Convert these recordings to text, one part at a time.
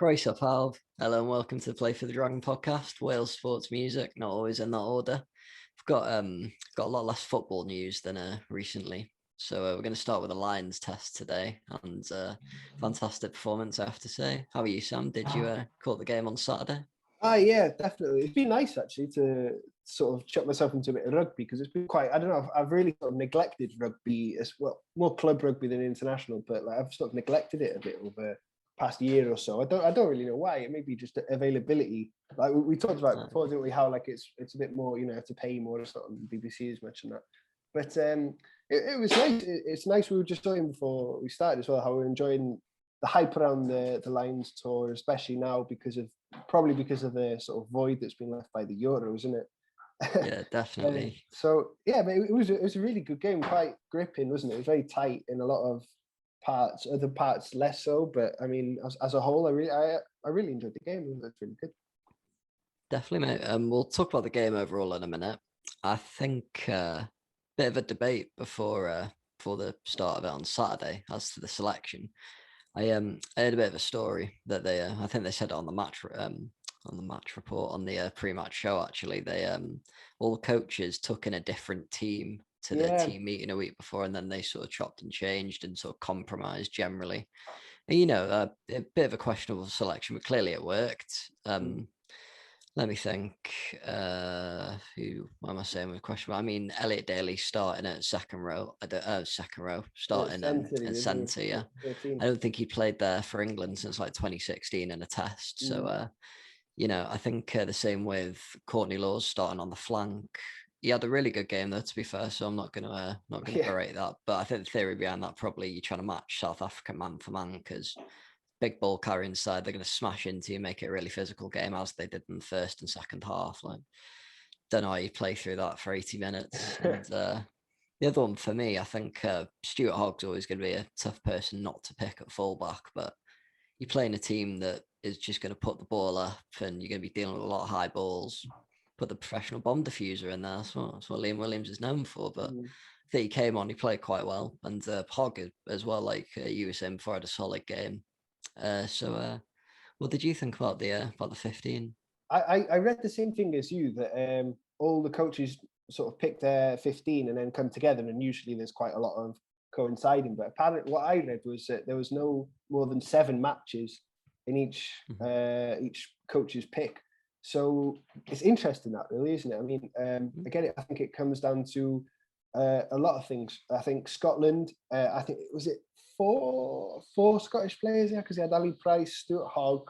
Brace up, Alv. Hello and welcome to the Play for the Dragon podcast. Wales sports music, not always in that order. I've got a lot less football news than recently, so we're going to start with a Lions test today, and fantastic performance, I have to say. How are you, Sam? Did you caught the game on Saturday? Yeah, definitely. It's been nice actually to sort of chuck myself into a bit of rugby because it's been quite. I don't know. I've really sort of neglected rugby as well, more club rugby than international, but like I've sort of neglected it a bit over past year or so. I don't really know why. It may be just availability. Like we talked about before, didn't we? How like it's a bit more. You have to pay more. It's not on the BBC as much and that. But it was nice. It's nice. We were just talking before we started as well how we're enjoying the hype around the Lions tour, especially now because of the sort of void that's been left by the Euros, isn't it? Yeah, definitely. So yeah, but it was a really good game, quite gripping, wasn't it? It was very tight in a lot of parts, other parts less so. But I mean, as a whole, I really enjoyed the game. It was really good. Definitely, mate. We'll talk about the game overall in a minute. I think bit of a debate before the start of it on Saturday as to the selection. I heard a bit of a story that they I think they said it on the match report on the pre-match show. Actually, they all the coaches took in a different team to their team meeting a week before, and then they sort of chopped and changed and sort of compromised generally. And, a bit of a questionable selection, but clearly it worked. Let me think. What am I saying with question? I mean, Elliot Daly starting at second row, starting in centre. Yeah, 13. I don't think he played there for England since like 2016 in a test. So, I think the same with Courtney Laws starting on the flank. He had a really good game though, to be fair. So I'm not gonna berate that. But I think the theory behind that probably you're trying to match South Africa man for man because big ball carry inside, they're going to smash into you, make it a really physical game as they did in the first and second half. Like, don't know how you play through that for 80 minutes. And the other one for me, I think Stuart Hogg's always going to be a tough person not to pick at fullback, but you're playing a team that is just going to put the ball up and you're going to be dealing with a lot of high balls. Put the professional bomb diffuser in there. That's what Liam Williams is known for. But I think he came on, he played quite well. And Hogg as well, like you were saying before, had a solid game. What did you think about the 15? I read the same thing as you that all the coaches sort of pick their 15 and then come together, and usually there's quite a lot of coinciding. But apparently, what I read was that there was no more than 7 matches in each coach's pick. So it's interesting that really, isn't it? I mean, again, I think it comes down to a lot of things. I think Scotland. I think was it 4 Scottish players, because he had Ali Price, Stuart Hogg.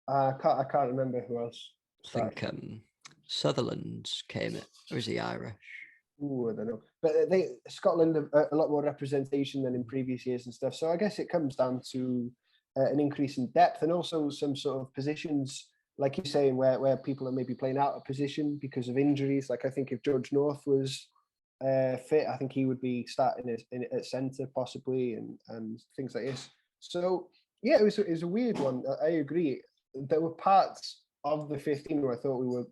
I can't remember who else. I think Sutherland came it, or is he Irish? I don't know. But Scotland have a lot more representation than in previous years and stuff. So I guess it comes down to an increase in depth and also some sort of positions, like you're saying, where people are maybe playing out of position because of injuries. Like I think if George North was fit, I think he would be starting at centre possibly, and things like this. So yeah, it was a weird one. I agree. There were parts of the 15 where I thought we were,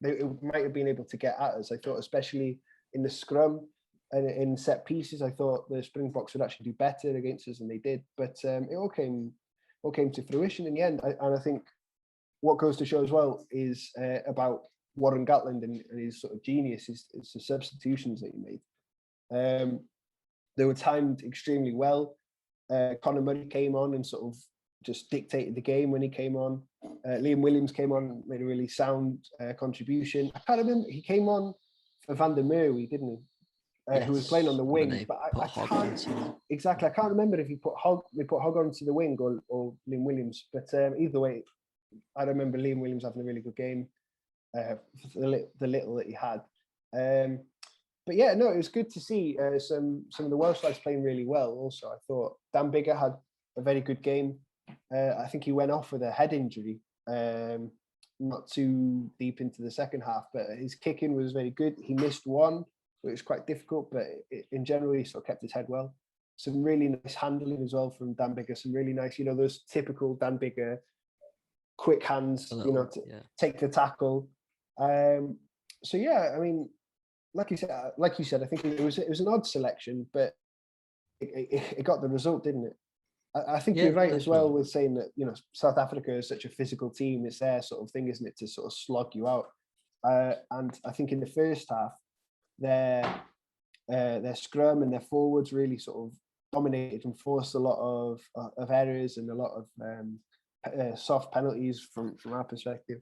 it might have been able to get at us. I thought, especially in the scrum and in set pieces, I thought the Springboks would actually do better against us than they did. But it all came to fruition in the end. And I think what goes to show as well is about Warren Gatland and his sort of genius is the substitutions that he made. They were timed extremely well. Conor Murray came on and sort of just dictated the game when he came on. Liam Williams came on, made a really sound contribution. I can't remember, he came on for Van der Merwe, didn't he? Yes, who was playing on the wing. But I can't remember if he put Hogg onto the wing or Liam Williams. But either way, I remember Liam Williams having a really good game. The little that he had, but yeah, no, it was good to see some of the Welsh lads playing really well. Also, I thought Dan Biggar had a very good game. I think he went off with a head injury, not too deep into the second half, but his kicking was very good. He missed one, so it was quite difficult, but in general, he still kept his head well. Some really nice handling as well from Dan Biggar. Some really nice, those typical Dan Biggar quick hands, take the tackle. So yeah, I mean, like you said, I think it was an odd selection, but it got the result, didn't it? I think you're right as well with saying that, you know, South Africa is such a physical team. It's their sort of thing, isn't it, to sort of slog you out. And I think in the first half, their scrum and their forwards really sort of dominated and forced a lot of errors and a lot of soft penalties from our perspective.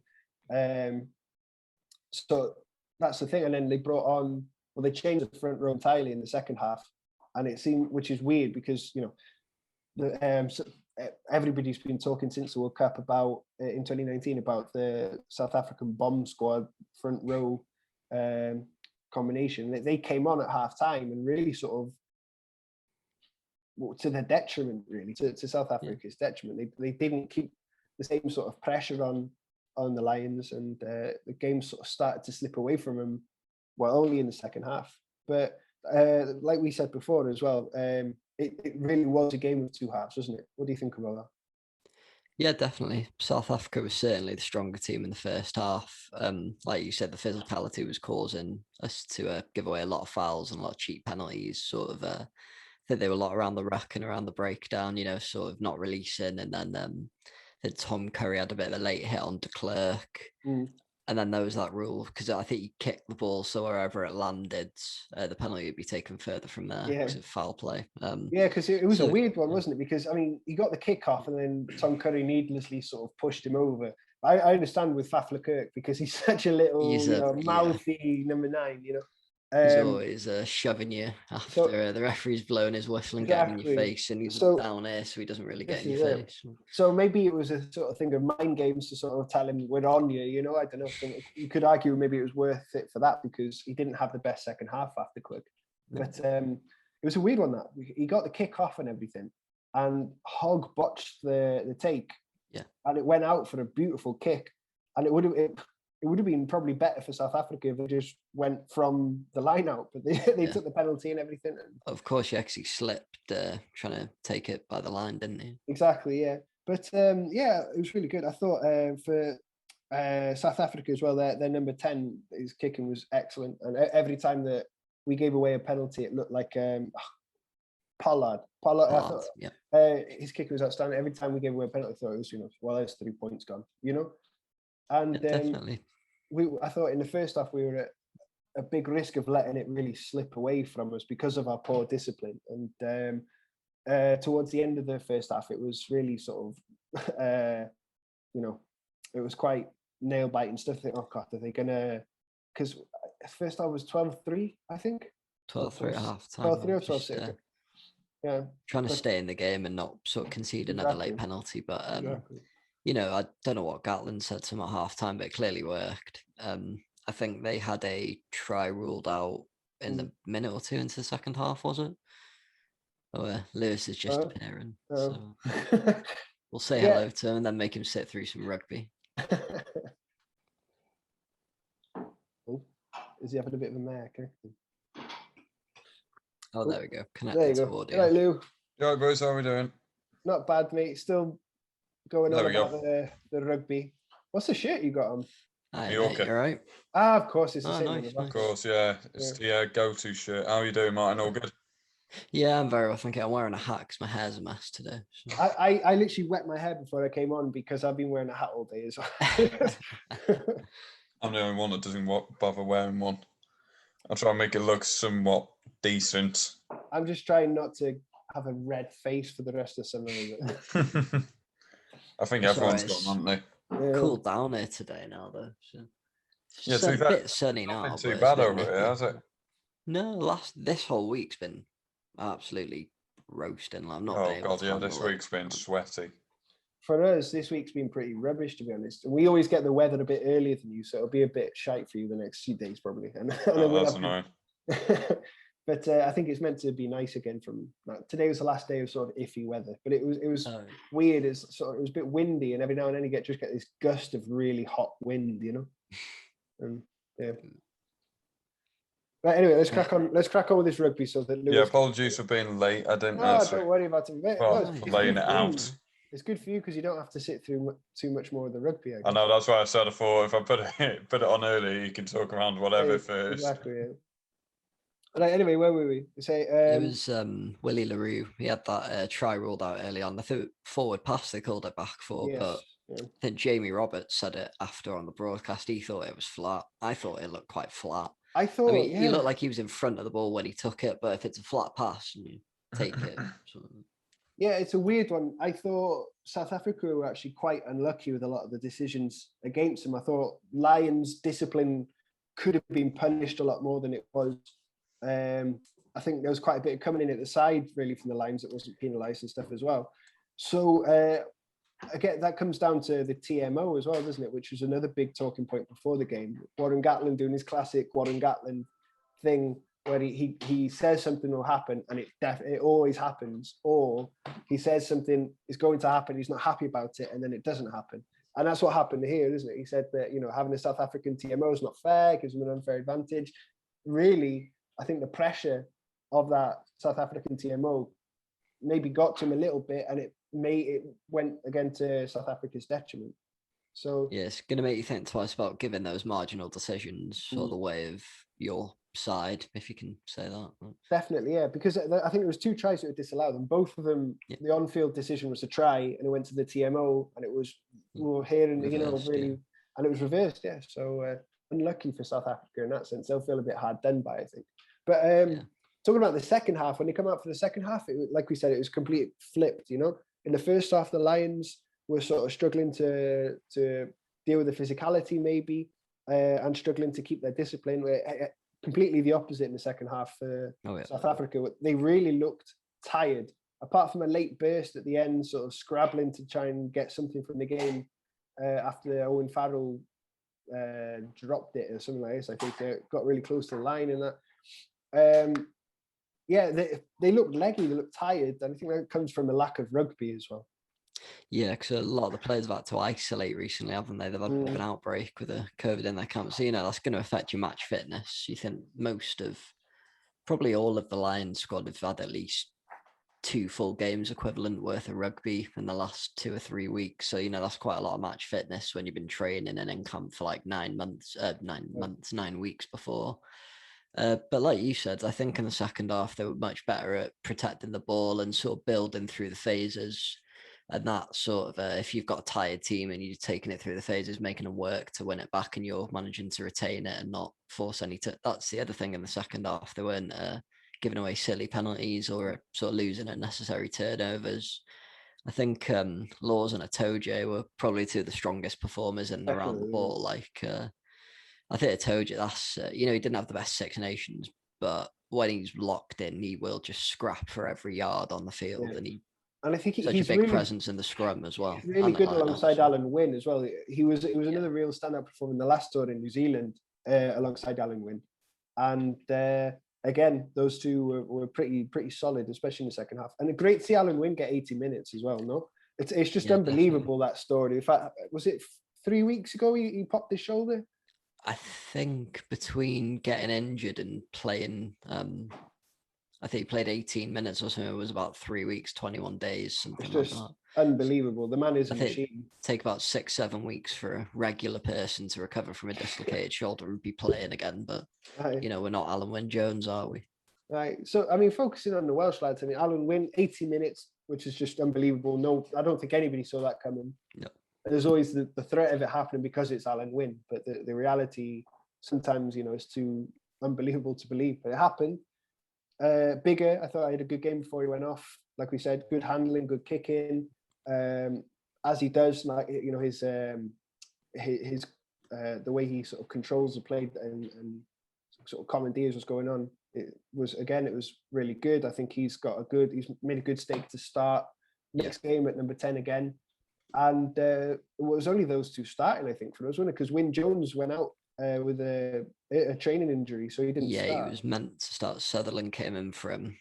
So that's the thing. And then they they changed the front row entirely in the second half, and it seemed, which is weird because, you know, everybody's been talking since the World Cup about in 2019 about the South African bomb squad front row combination. They came on at half time and really sort of, to their detriment, really, to South Africa's detriment. They didn't keep the same sort of pressure on the Lions, and the game sort of started to slip away from them. Well, only in the second half, but like we said before as well. It really was a game of two halves, wasn't it? What do you think about that? Yeah, definitely. South Africa was certainly the stronger team in the first half. Like you said, the physicality was causing us to give away a lot of fouls and a lot of cheap penalties. Sort of, I think they were a lot around the ruck and around the breakdown, you know, sort of not releasing. And then Tom Curry had a bit of a late hit on de Klerk. And then there was that rule, because I think he kicked the ball, so wherever it landed, the penalty would be taken further from there because of foul play. Because it was a weird one, wasn't it? Because, I mean, he got the kick off and then Tom Curry needlessly sort of pushed him over. I understand with Faf Kirk because he's such a little, mouthy number 9, you know. He's always shoving you after the referee's blowing his whistle and getting in your face, and he's down here, so he doesn't really get in your face. So maybe it was a sort of thing of mind games to sort of tell him we're on you, you know. I don't know. You could argue maybe it was worth it for that because he didn't have the best second half after Quick. But it was a weird one that he got the kick off and everything, and Hogg botched the take, and it went out for a beautiful kick, and it would have been probably better for South Africa if they just went from the line out, but they took the penalty and everything. Of course, he actually slipped trying to take it by the line, didn't he? Exactly, yeah. But it was really good. I thought for South Africa as well, their number 10, his kicking was excellent. And every time that we gave away a penalty, it looked like Pollard. I thought, his kicking was outstanding. Every time we gave away a penalty, I thought it was, you know, well, there's 3 points gone, you know? And definitely. I thought in the first half we were at a big risk of letting it really slip away from us because of our poor discipline. And towards the end of the first half, it was really sort of, you know, it was quite nail biting stuff. I think, oh God, are they gonna? Because first half was 12-3, I think. 12-3 at half time. 12-3 or 12-6. Yeah. Trying to stay in the game and not sort of concede another late penalty, but you know, I don't know what Gatland said to him at half time, but it clearly worked. I think they had a try ruled out in the minute or two into the second half, was it? Oh, Lewis is just appearing. So we'll say hello to him and then make him sit through some rugby. Is he having a bit of a mare? Oh, there we go. Connected to audio. Right, Lou. Yeah, boys, how are we doing? Not bad, mate. Still going on about the rugby. What's the shirt you got on? Hi, mate, you all right? Of course, it's the same. Nice. Of course, yeah. It's the go-to shirt. How are you doing, Martin? All good? Yeah, I'm very well, thank you. I'm wearing a hat because my hair's a mess today. So. I literally wet my hair before I came on because I've been wearing a hat all day as well. I'm the only one that doesn't bother wearing one. I'll try and make it look somewhat decent. I'm just trying not to have a red face for the rest of summer. I think everyone's got them, haven't they? Cooled down here today now, though. So. Yeah, it's a bit sunny now. Not been too bad over here, has it? No, this whole week's been absolutely roasting. I'm not. Oh God, yeah, this week's been sweaty. For us, this week's been pretty rubbish, to be honest. We always get the weather a bit earlier than you, so it'll be a bit shite for you the next few days, probably. That's annoying. But I think it's meant to be nice again. Today was the last day of sort of iffy weather, but it was weird. It was a bit windy, and every now and then you get this gust of really hot wind, you know. And Right, anyway, let's crack on. Let's crack on with this rugby. So that Lewis apologies for being late. I didn't. Don't worry about it. Well, laying it out. It's good for you because you don't have to sit through too much more of the rugby. I know, that's why I said I thought if I put it on early, you can talk around whatever first. Exactly. Right, anyway, where were we? It was Willie LaRue. He had that try ruled out early on. I think forward pass they called it back for, yes, but yeah. I think Jamie Roberts said it after on the broadcast. He thought it was flat. I thought it looked quite flat. I mean, he looked like he was in front of the ball when he took it, but if it's a flat pass and you take it. Yeah, it's a weird one. I thought South Africa were actually quite unlucky with a lot of the decisions against them. I thought Lions' discipline could have been punished a lot more than it was. I think there was quite a bit coming in at the side, really, from the Lions that wasn't penalised and stuff as well. So, again, that comes down to the TMO as well, doesn't it? Which was another big talking point before the game. Warren Gatland doing his classic Warren Gatland thing, where he says something will happen and it always happens, or he says something is going to happen, he's not happy about it, and then it doesn't happen. And that's what happened here, isn't it? He said that, having a South African TMO is not fair, gives them an unfair advantage. Really, I think the pressure of that South African TMO maybe got to him a little bit, and it went again to South Africa's detriment. So yeah, it's going to make you think twice about giving those marginal decisions sort of the way of your side, if you can say that. Definitely, yeah, because I think there was 2 tries that were disallowed, and both of them, the on-field decision was a try, and it went to the TMO, and it was hearing, reversed, really, and it was reversed, yeah. So unlucky for South Africa in that sense. They'll feel a bit hard done by, I think. But talking about the second half, when they come out for the second half, like we said, it was completely flipped. In the first half, the Lions were sort of struggling to deal with the physicality, maybe, and struggling to keep their discipline. Completely the opposite in the second half for South Africa. They really looked tired, apart from a late burst at the end, sort of scrabbling to try and get something from the game after Owen Farrell dropped it or something like this. I think they got really close to the line in that. They looked leggy, they looked tired, and I think that comes from a lack of rugby as well. Yeah, because a lot of the players have had to isolate recently, haven't they? They've had an outbreak with a COVID in their camp. So, that's going to affect your match fitness. You think probably all of the Lions squad have had at least 2 full games equivalent worth of rugby in the last 2 or 3 weeks. So, that's quite a lot of match fitness when you've been training and in camp for like 9 weeks before. But like you said, I think in the second half, they were much better at protecting the ball and sort of building through the phases. And that sort of, if you've got a tired team and you're taking it through the phases, making them work to win it back, and you're managing to retain it and not force any. That's the other thing in the second half. They weren't giving away silly penalties or sort of losing unnecessary turnovers. I think Laws and Atoje were probably 2 of the strongest performers in and around the ball. Like, I think I told you that's, he didn't have the best Six Nations, but when he's locked in, he will just scrap for every yard on the field. Yeah. And I think he's a big really, presence in the scrum as well. Really good alongside Alan Wynne as well. It was another real standout performer in the last tour in New Zealand alongside Alan Wynne. And again, those 2 were pretty solid, especially in the second half. And great to see Alan Wynne get 80 minutes as well, no? It's just unbelievable, definitely. That story. In fact, was it 3 weeks ago he popped his shoulder? I think between getting injured and playing, I think he played 18 minutes or something. It was about 3 weeks, 21 days, something like that. Unbelievable. The man is a machine. Take about 6-7 weeks for a regular person to recover from a dislocated shoulder and be playing again. But, we're not Alan Wynne Jones, are we? Right. So, I mean, focusing on the Welsh lads, I mean, Alan Wynne, 80 minutes, which is just unbelievable. No, I don't think anybody saw that coming. No. There's always the threat of it happening because it's Alan Wynne, but the reality sometimes, is too unbelievable to believe. But it happened. Bigger, I thought I had a good game before he went off. Like we said, good handling, good kicking. As he does, like his the way he sort of controls the play and sort of commandeers what's going on. It was really good. I think he's made a good stake to start next game at number 10 again. And it was only those 2 starting, I think, for us, wasn't it? Because Wyn Jones went out with a training injury, so he didn't start. He was meant to start. Sutherland came in for him.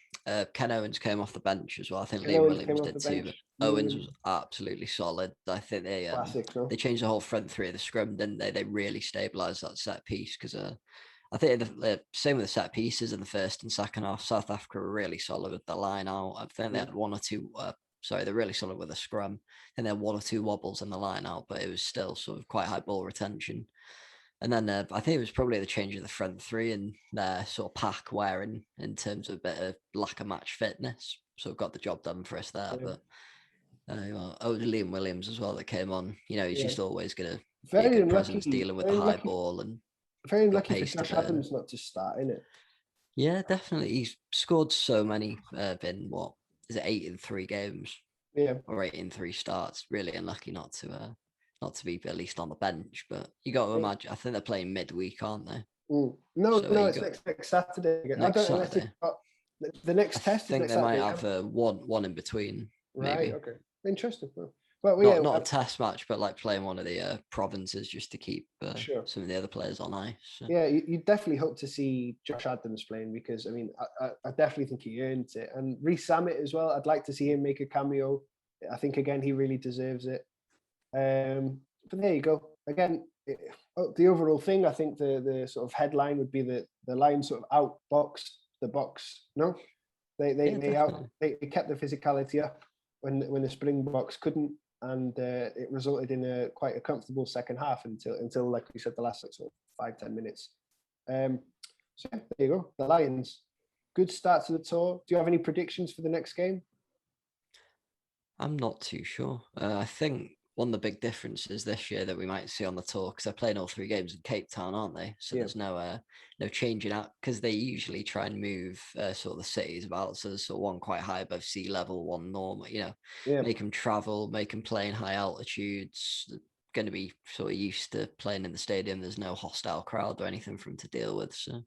Ken Owens came off the bench as well. I think Liam Williams did too. But Owens was absolutely solid. I think they changed the whole front 3 of the scrum, didn't they? They really stabilised that set piece because I think the same with the set pieces in the first and second half. South Africa were really solid with the line out. I think they had 1 or 2. They're really solid with the scrum. And they had 1 or 2 wobbles in the line out, but it was still sort of quite high ball retention. And then I think it was probably the change of the front three and their sort of pack wearing in terms of a bit of lack of match fitness. Sort of got the job done for us there. Yeah. But Liam Williams as well that came on. He's just always going to be a good presence dealing with the high ball and very lucky for Josh Adams not to start in it. Yeah, definitely. He's scored so many in 8 in 3 games? Yeah, or 8 in 3 starts. Really unlucky not to be at least on the bench. But you got to imagine. I think they're playing midweek, aren't they? No, it's next Saturday. Next Saturday. The next test. I think they might have one in between. Right. Maybe. Okay. Interesting. Not a test match, but like playing one of the provinces just to keep some of the other players on ice. So. Yeah, you definitely hope to see Josh Adams playing because I definitely think he earned it, and Reece Samet as well. I'd like to see him make a cameo. I think again he really deserves it. But there you go. Again, the overall thing. I think the sort of headline would be the Lions sort of outbox the Boks. No, they kept the physicality up when the Springboks couldn't. And it resulted in quite a comfortable second half until like we said, the last sort of 5-10 minutes. So yeah, there you go. The Lions, good start to the tour. Do you have any predictions for the next game? I'm not too sure. I think one of the big differences this year that we might see on the tour, because they're playing all 3 games in Cape Town, aren't they? So there's no changing out, because they usually try and move sort of the cities about. So there's sort of one quite high above sea level, one normal, make them travel, make them play in high altitudes. They're going to be sort of used to playing in the stadium. There's no hostile crowd or anything for them to deal with. So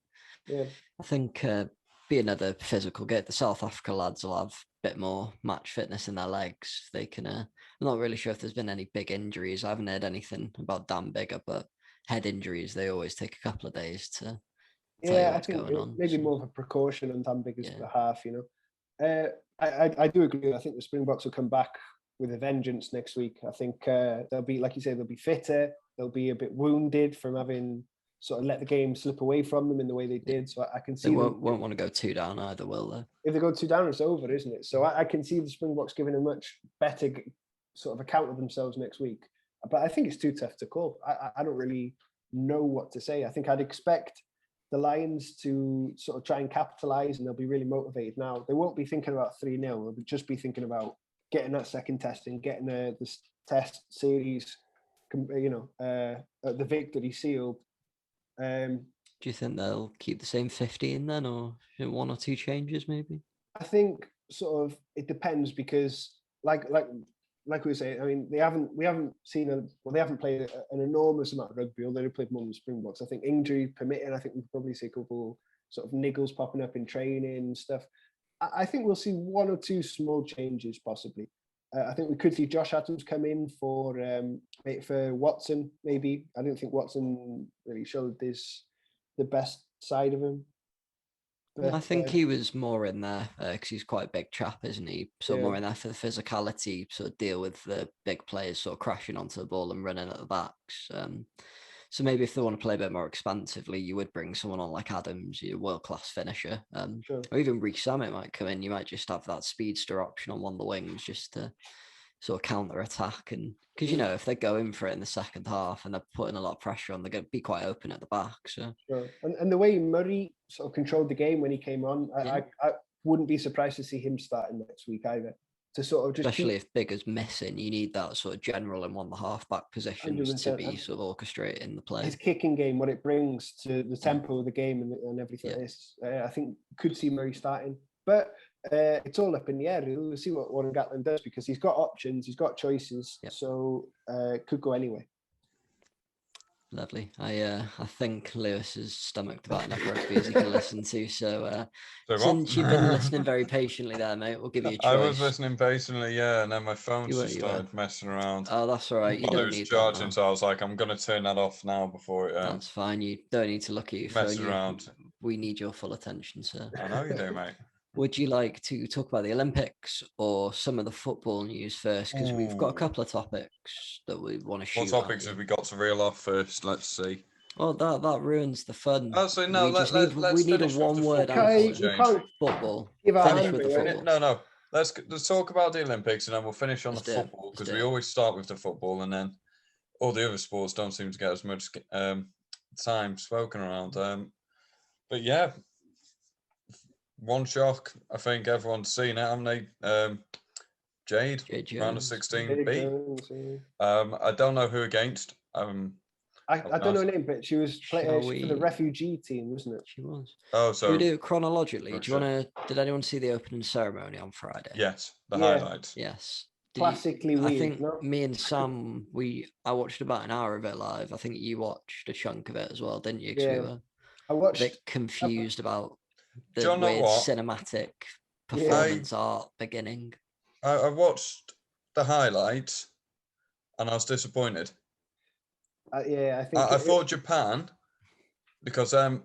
I think be another physical game. The South Africa lads will have a bit more match fitness in their legs. They can. I'm not really sure if there's been any big injuries. I haven't heard anything about Dan Bigger, but head injuries, they always take a couple of days to tell you what's going on. Maybe more of a precaution on Dan Bigger's behalf, I do agree. I think the Springboks will come back with a vengeance next week. I think they'll be, like you say, they'll be fitter. They'll be a bit wounded from having sort of let the game slip away from them in the way they did. So I can see they won't want to go 2 down either, will they? If they go 2 down, it's over, isn't it? So I can see the Springboks giving a much better sort of account of themselves next week. But I think it's too tough to call. I don't really know what to say. I think I'd expect the Lions to sort of try and capitalise, and they'll be really motivated now. They won't be thinking about 3-0. They'll just be thinking about getting that second test and getting this test series, the victory sealed. Do you think they'll keep the same 15 then, or 1 or 2 changes maybe? I think sort of it depends, because like we say, I mean, they haven't played an enormous amount of rugby, although they played more than the Springboks. I think injury permitting, I think we'll probably see a couple sort of niggles popping up in training and stuff. I think we'll see 1 or 2 small changes possibly. I think we could see Josh Adams come in for Watson, maybe. I don't think Watson really showed the best side of him. But, I think he was more in there because he's quite a big chap, isn't he? So more in there for the physicality, sort of deal with the big players sort of crashing onto the ball and running at the backs. So maybe if they want to play a bit more expansively, you would bring someone on like Adams, your world-class finisher. Or even Reece Samet might come in. You might just have that speedster option on one of the wings just to sort of counter-attack. And because, if they're going for it in the second half and they're putting a lot of pressure on, they're going to be quite open at the back. So and the way Murray sort of controlled the game when he came on, I wouldn't be surprised to see him starting next week either. To sort of just especially if Bigger's missing, you need that sort of general in one of the half-back positions to be sort of orchestrating the play. His kicking game, what it brings to the tempo of the game and everything is, I think could see Murray starting. But it's all up in the air. We'll see what Gatland does, because he's got options, he's got choices, so it could go anyway. Lovely. I think Lewis has stomached about enough rugby as he can listen to. So since you've been listening very patiently there, mate, we'll give you a choice. I was listening patiently, and then my phone just started messing around. Oh, that's all right. You don't need charging, that. so I was like, I'm going to turn that off now before it. That's fine. You don't need to look at your phone. Mess around. We need your full attention, sir. I know you do, mate. Would you like to talk about the Olympics or some of the football news first? Because we've got a couple of topics that we want to shoot. What topics have we got to reel off first? Let's see. Well, that ruins the fun. So no, we need a one-word answer. Football. Finish with the football. No. Let's talk about the Olympics, and then we'll finish on the football, because we always start with the football, and then all the other sports don't seem to get as much time spoken around. But yeah, one shock. I think everyone's seen it, haven't they? Jade round of 16B. I don't know who against. I don't know her name, but she was for the refugee team, wasn't it? She was. Oh, so should we do it chronologically? Do you want to? Did anyone see the opening ceremony on Friday? Yes, the highlights. Yes. Classically weird. I think me and Sam, I watched about an hour of it live. I think you watched a chunk of it as well, didn't you? Yeah. I watched. A bit confused about the weird cinematic performance art beginning. I watched the highlights and I was disappointed. I think I thought Japan, because I'm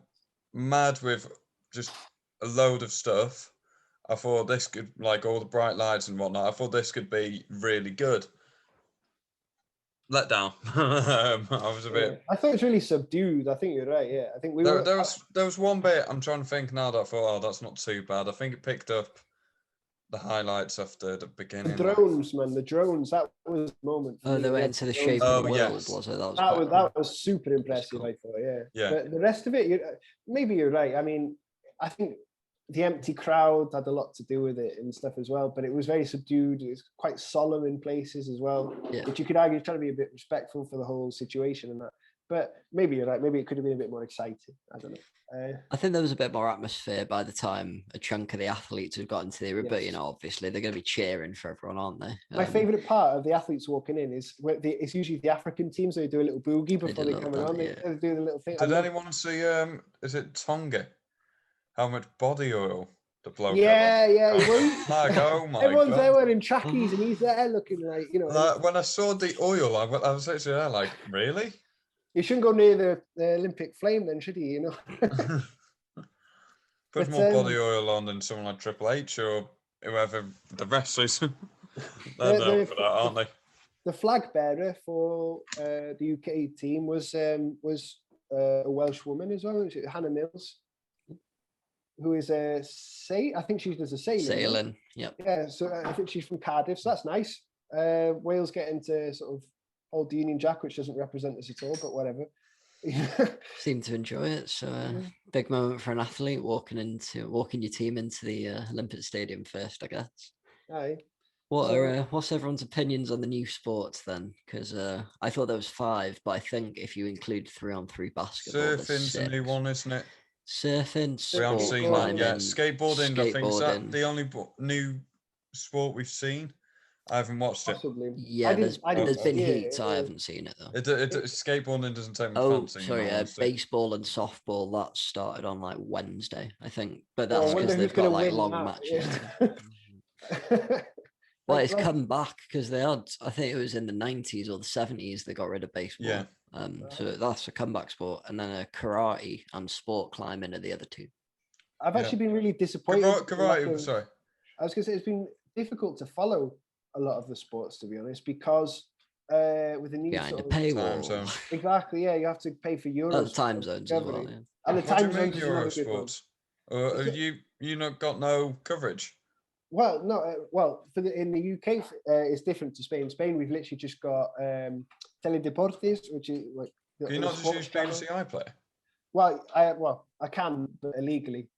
mad with just a load of stuff. I thought this could, like all the bright lights and whatnot, I thought this could be really good. Let down. I was a bit. I thought it was really subdued. I think you're right. Yeah, I think there was one bit I'm trying to think now that I thought, that's not too bad. I think it picked up the highlights after the beginning. The drones, man, the drones. That was the moment. Oh, they went into the shape of the world, was it? That was super impressive. Cool. I thought, yeah. But the rest of it, maybe you're right. I mean, I think the empty crowd had a lot to do with it and stuff as well. But it was very subdued. It was quite solemn in places as well, which you could argue trying to be a bit respectful for the whole situation and that. But maybe you're right. Maybe it could have been a bit more exciting. I don't know. I think there was a bit more atmosphere by the time a chunk of the athletes had got into the area, but obviously they're going to be cheering for everyone, aren't they? My favourite part of the athletes walking in is it's usually the African teams. They do a little boogie before they come on. They do the little thing. Did anyone see? Is it Tonga? How much body oil the bloke? Yeah. Oh my Everyone's God. there wearing trackies, and he's there looking like when I saw the oil, I was literally there like, really? He shouldn't go near the Olympic flame then, should he? Put more body oil on than someone like Triple H or whoever the rest is. They're known for that, aren't they? The flag bearer for the UK team was a Welsh woman as well, Hannah Mills, who is I think she does a sailing. Yep. Yeah, so I think she's from Cardiff, so that's nice. Wales getting to sort of hold the Union Jack, which doesn't represent us at all, but whatever. Seem to enjoy it. So big moment for an athlete walking your team into the Olympic Stadium first, I guess. Aye. What's everyone's opinions on the new sports then? Because I thought there was 5, but I think if you include 3-on-3 basketball, surfing's a new one, isn't it? Surfing, we haven't seen climbing, skateboarding. I think is that the only new sport we've seen. I haven't watched Possibly. it. Yeah, there's been heats. I haven't seen it though. Skateboarding doesn't take me fancy. Sorry, baseball and softball that started on like Wednesday, I think, but that's because they've got like long matches. Yeah. Well, it's come back because they had. I think it was in the 90s or the 70s they got rid of baseball. Yeah. So that's a comeback sport, and then a karate and sport climbing are the other 2. I've actually been really disappointed. Karate. Sorry. I was going to say it's been difficult to follow a lot of the sports, to be honest, because with the new behind the paywall. Exactly, yeah, you have to pay for Euros. Oh, the time zones as well. Yeah. And the time zones. Euro sports. Have you not got no coverage? Well, no. Well, in the UK, it's different to Spain. Spain, we've literally just got Teledeportes, which is like. Can you not just use BBC iPlayer? Well, I can, but illegally.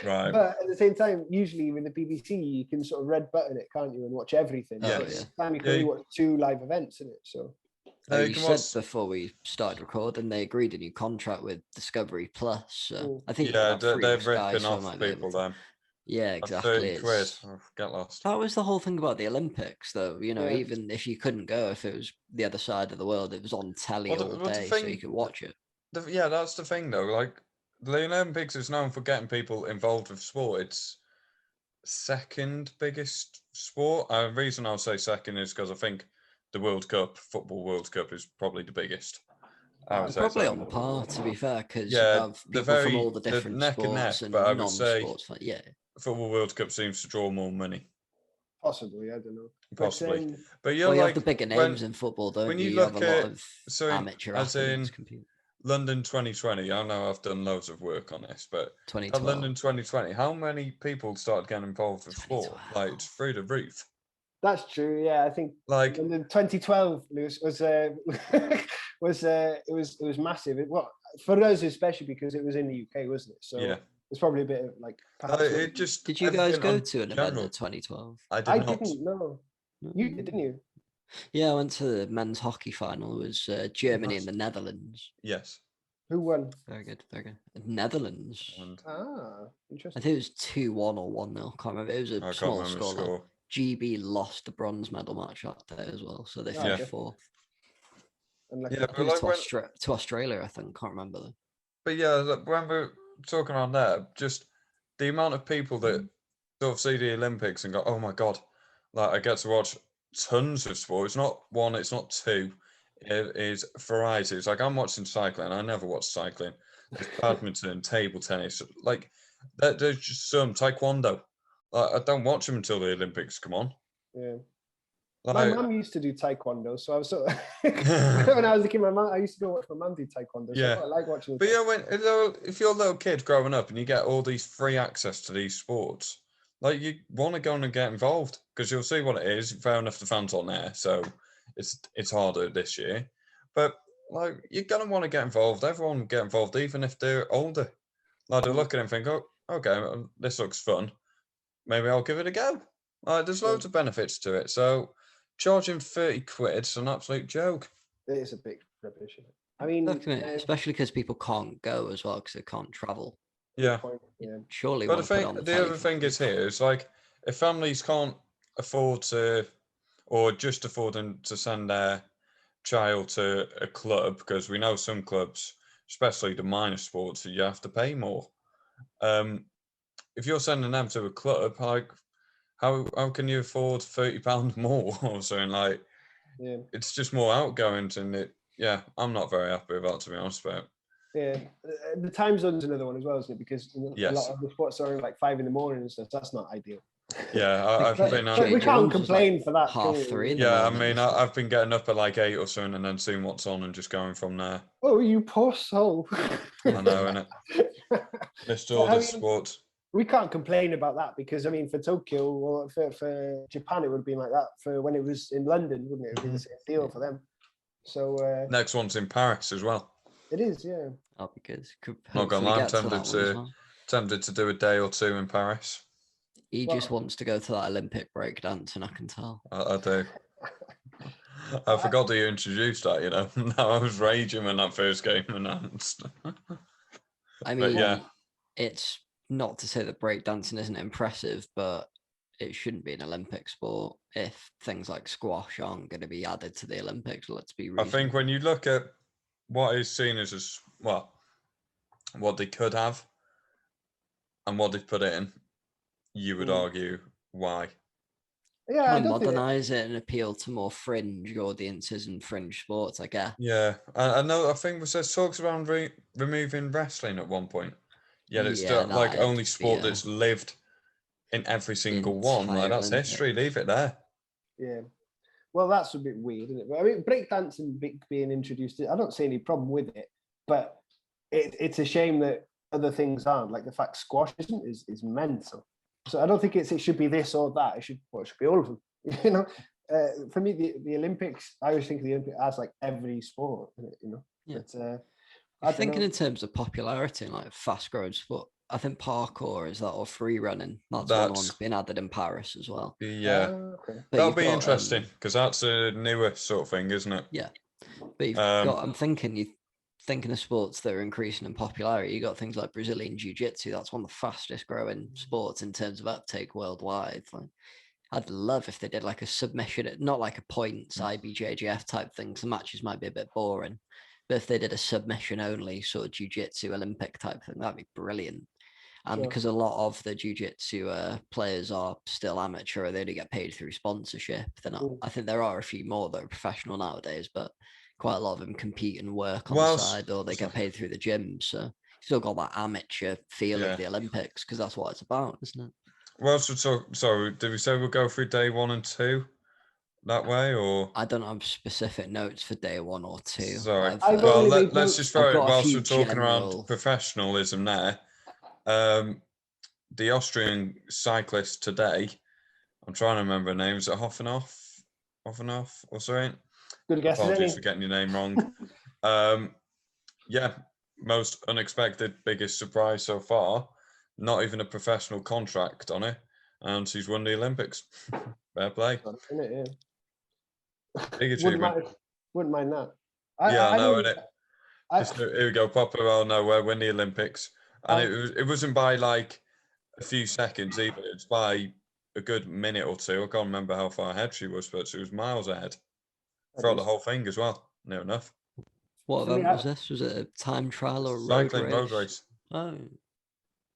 Right. But at the same time, usually with the BBC, you can sort of red button it, can't you, and watch everything. Yes. You can only watch 2 live events in it. So. You said before we started recording, they agreed a new contract with Discovery Plus. So I think they're ripping off people then. Yeah, exactly. 30 quid. Get lost. That was the whole thing about the Olympics, though. Even if you couldn't go, if it was the other side of the world, it was on telly all day, so you could watch it. That's the thing, though. Like, the Olympics is known for getting people involved with sport. It's second biggest sport. The reason I'll say second is because I think the Football World Cup, is probably the biggest. Probably on par, to be fair, because you have people from all the different sports and non-sports. Football World Cup seems to draw more money. Possibly, I don't know. Possibly. But you have the bigger names in football, don't you? When you look have a lot of amateur athletes compete. London 2020, I know I've done loads of work on this, but London 2020, how many people started getting involved with sport? Like, it's through the roof. That's true, yeah. I think in 2012, Lewis, was was massive. Well, for us especially because it was in the UK, wasn't it? So Yeah. it's probably a bit of like. It just did you guys go to an event general. in 2012? I didn't. No, you did, didn't you? Yeah, I went to the men's hockey final. It was Germany and the Netherlands. Yes. Who won? Very good, very good. Netherlands. Interesting. I think it was 2-1 or 1-0. Can't remember. It was a small score. GB lost the bronze medal match that day as well, so they finished fourth. Yeah, it was to Australia, I think. Can't remember though. But yeah, look, when we're talking around there, just the amount of people that sort of see the Olympics and go, "Oh my god!" Like I get to watch tons of sport. It's not one, it's not two. It is variety. It's like I'm watching cycling. I never watch cycling. There's badminton, table tennis. Like there's just some taekwondo. I don't watch them until the Olympics come on. Yeah. Like, my mum used to do taekwondo, so I was sort of when I was a kid, I used to go watch my mum do taekwondo. Yeah, so I like watching. But yeah, if you're a little kid growing up and you get all these free access to these sports, like you want to go and get involved because you'll see what it is. Fair enough, the fans on there, so it's harder this year. But like you're gonna want to get involved. Everyone will get involved, even if they're older. Like they look at it and think, "Oh, okay, this looks fun. Maybe I'll give it a go." Like there's loads of benefits to it. So charging 30 quid's an absolute joke. It is a big rubbish. I mean, especially because people can't go as well because they can't travel. Yeah. Surely. But the other thing is here is like if families can't afford to, or just afford them to send their child to a club, because we know some clubs, especially the minor sports, you have to pay more. If you're sending them to a club, like how can you afford £30 more or something? Like, it's just more outgoings, and I'm not very happy with that, to be honest about it. Yeah, the time zone's another one as well, isn't it? Because a lot of the sports are like 5 a.m. and stuff. So that's not ideal. Yeah, I've been. We can't complain for that. 3:30. Yeah, I mean, I've been getting up at like 8 or something, and then seeing what's on, and just going from there. Oh, you poor soul! I know, innit? Missed all the sports. We can't complain about that because I mean, for Tokyo or for Japan, it would have been like that. For when it was in London, wouldn't it? It would be the same deal for them. So next one's in Paris as well. It is, yeah. That'll be good. Not gonna lie, I'm tempted to do a day or two in Paris. He just wants to go to that Olympic breakdance, and I can tell. I do. I forgot that you introduced that, you know. No, I was raging when that first game announced. I mean, it's not to say that breakdancing isn't impressive, but it shouldn't be an Olympic sport if things like squash aren't going to be added to the Olympics. Let's be reasonable. I think when you look at what is seen as what they could have and what they've put in, you would argue why. Yeah, modernize it and appeal to more fringe audiences and fringe sports, I guess. Yeah, I know. I think there's talks around removing wrestling at one point. Yet it's still like only sport that's lived in every single one. Like that's history. Leave it there. Yeah. Well, that's a bit weird, isn't it? But I mean, breakdancing being introduced, I don't see any problem with it, but it's a shame that other things aren't. Like the fact squash isn't is mental. So I don't think it should be this or that. It should be all of them. You know, for me, the Olympics, I always think of the Olympics as like every sport. You know, yeah. But, thinking in terms of popularity and like fast-growing sport, I think parkour is that, or free running. That's one that's been added in Paris as well. Yeah, okay. That'll be interesting because that's a newer sort of thing, isn't it? Yeah, but you've got. I'm thinking of sports that are increasing in popularity. You got things like Brazilian Jiu-Jitsu. That's one of the fastest-growing sports in terms of uptake worldwide. Like, I'd love if they did like a submission, not like a points IBJJF type thing. The matches might be a bit boring. But if they did a submission only sort of jiu-jitsu Olympic type thing, that'd be brilliant. And because a lot of the jiu-jitsu players are still amateur, they only get paid through sponsorship. I think there are a few more that are professional nowadays, but quite a lot of them compete and work on the side, or they get paid through the gym. So still got that amateur feel of the Olympics because that's what it's about, isn't it? Well, sorry, did we say we'll go through day 1 and 2? That way, or I don't have specific notes for day 1 or 2. Sorry. Well, let's just throw it whilst we're talking around professionalism there. The Austrian cyclist today, I'm trying to remember her name. Is it Hoffenhoff or something? Good guess. Apologies for getting your name wrong. Yeah, most unexpected, biggest surprise so far. Not even a professional contract on it, and she's won the Olympics. Fair play. Big achievement. Wouldn't mind that. I know, innit? Just here we go, proper well nowhere, win the Olympics, and it wasn't by like a few seconds either. It's by a good minute or two. I can't remember how far ahead she was, but she was miles ahead throughout the whole thing as well. Near enough. What event was this? Was it a time trial or road race? Oh.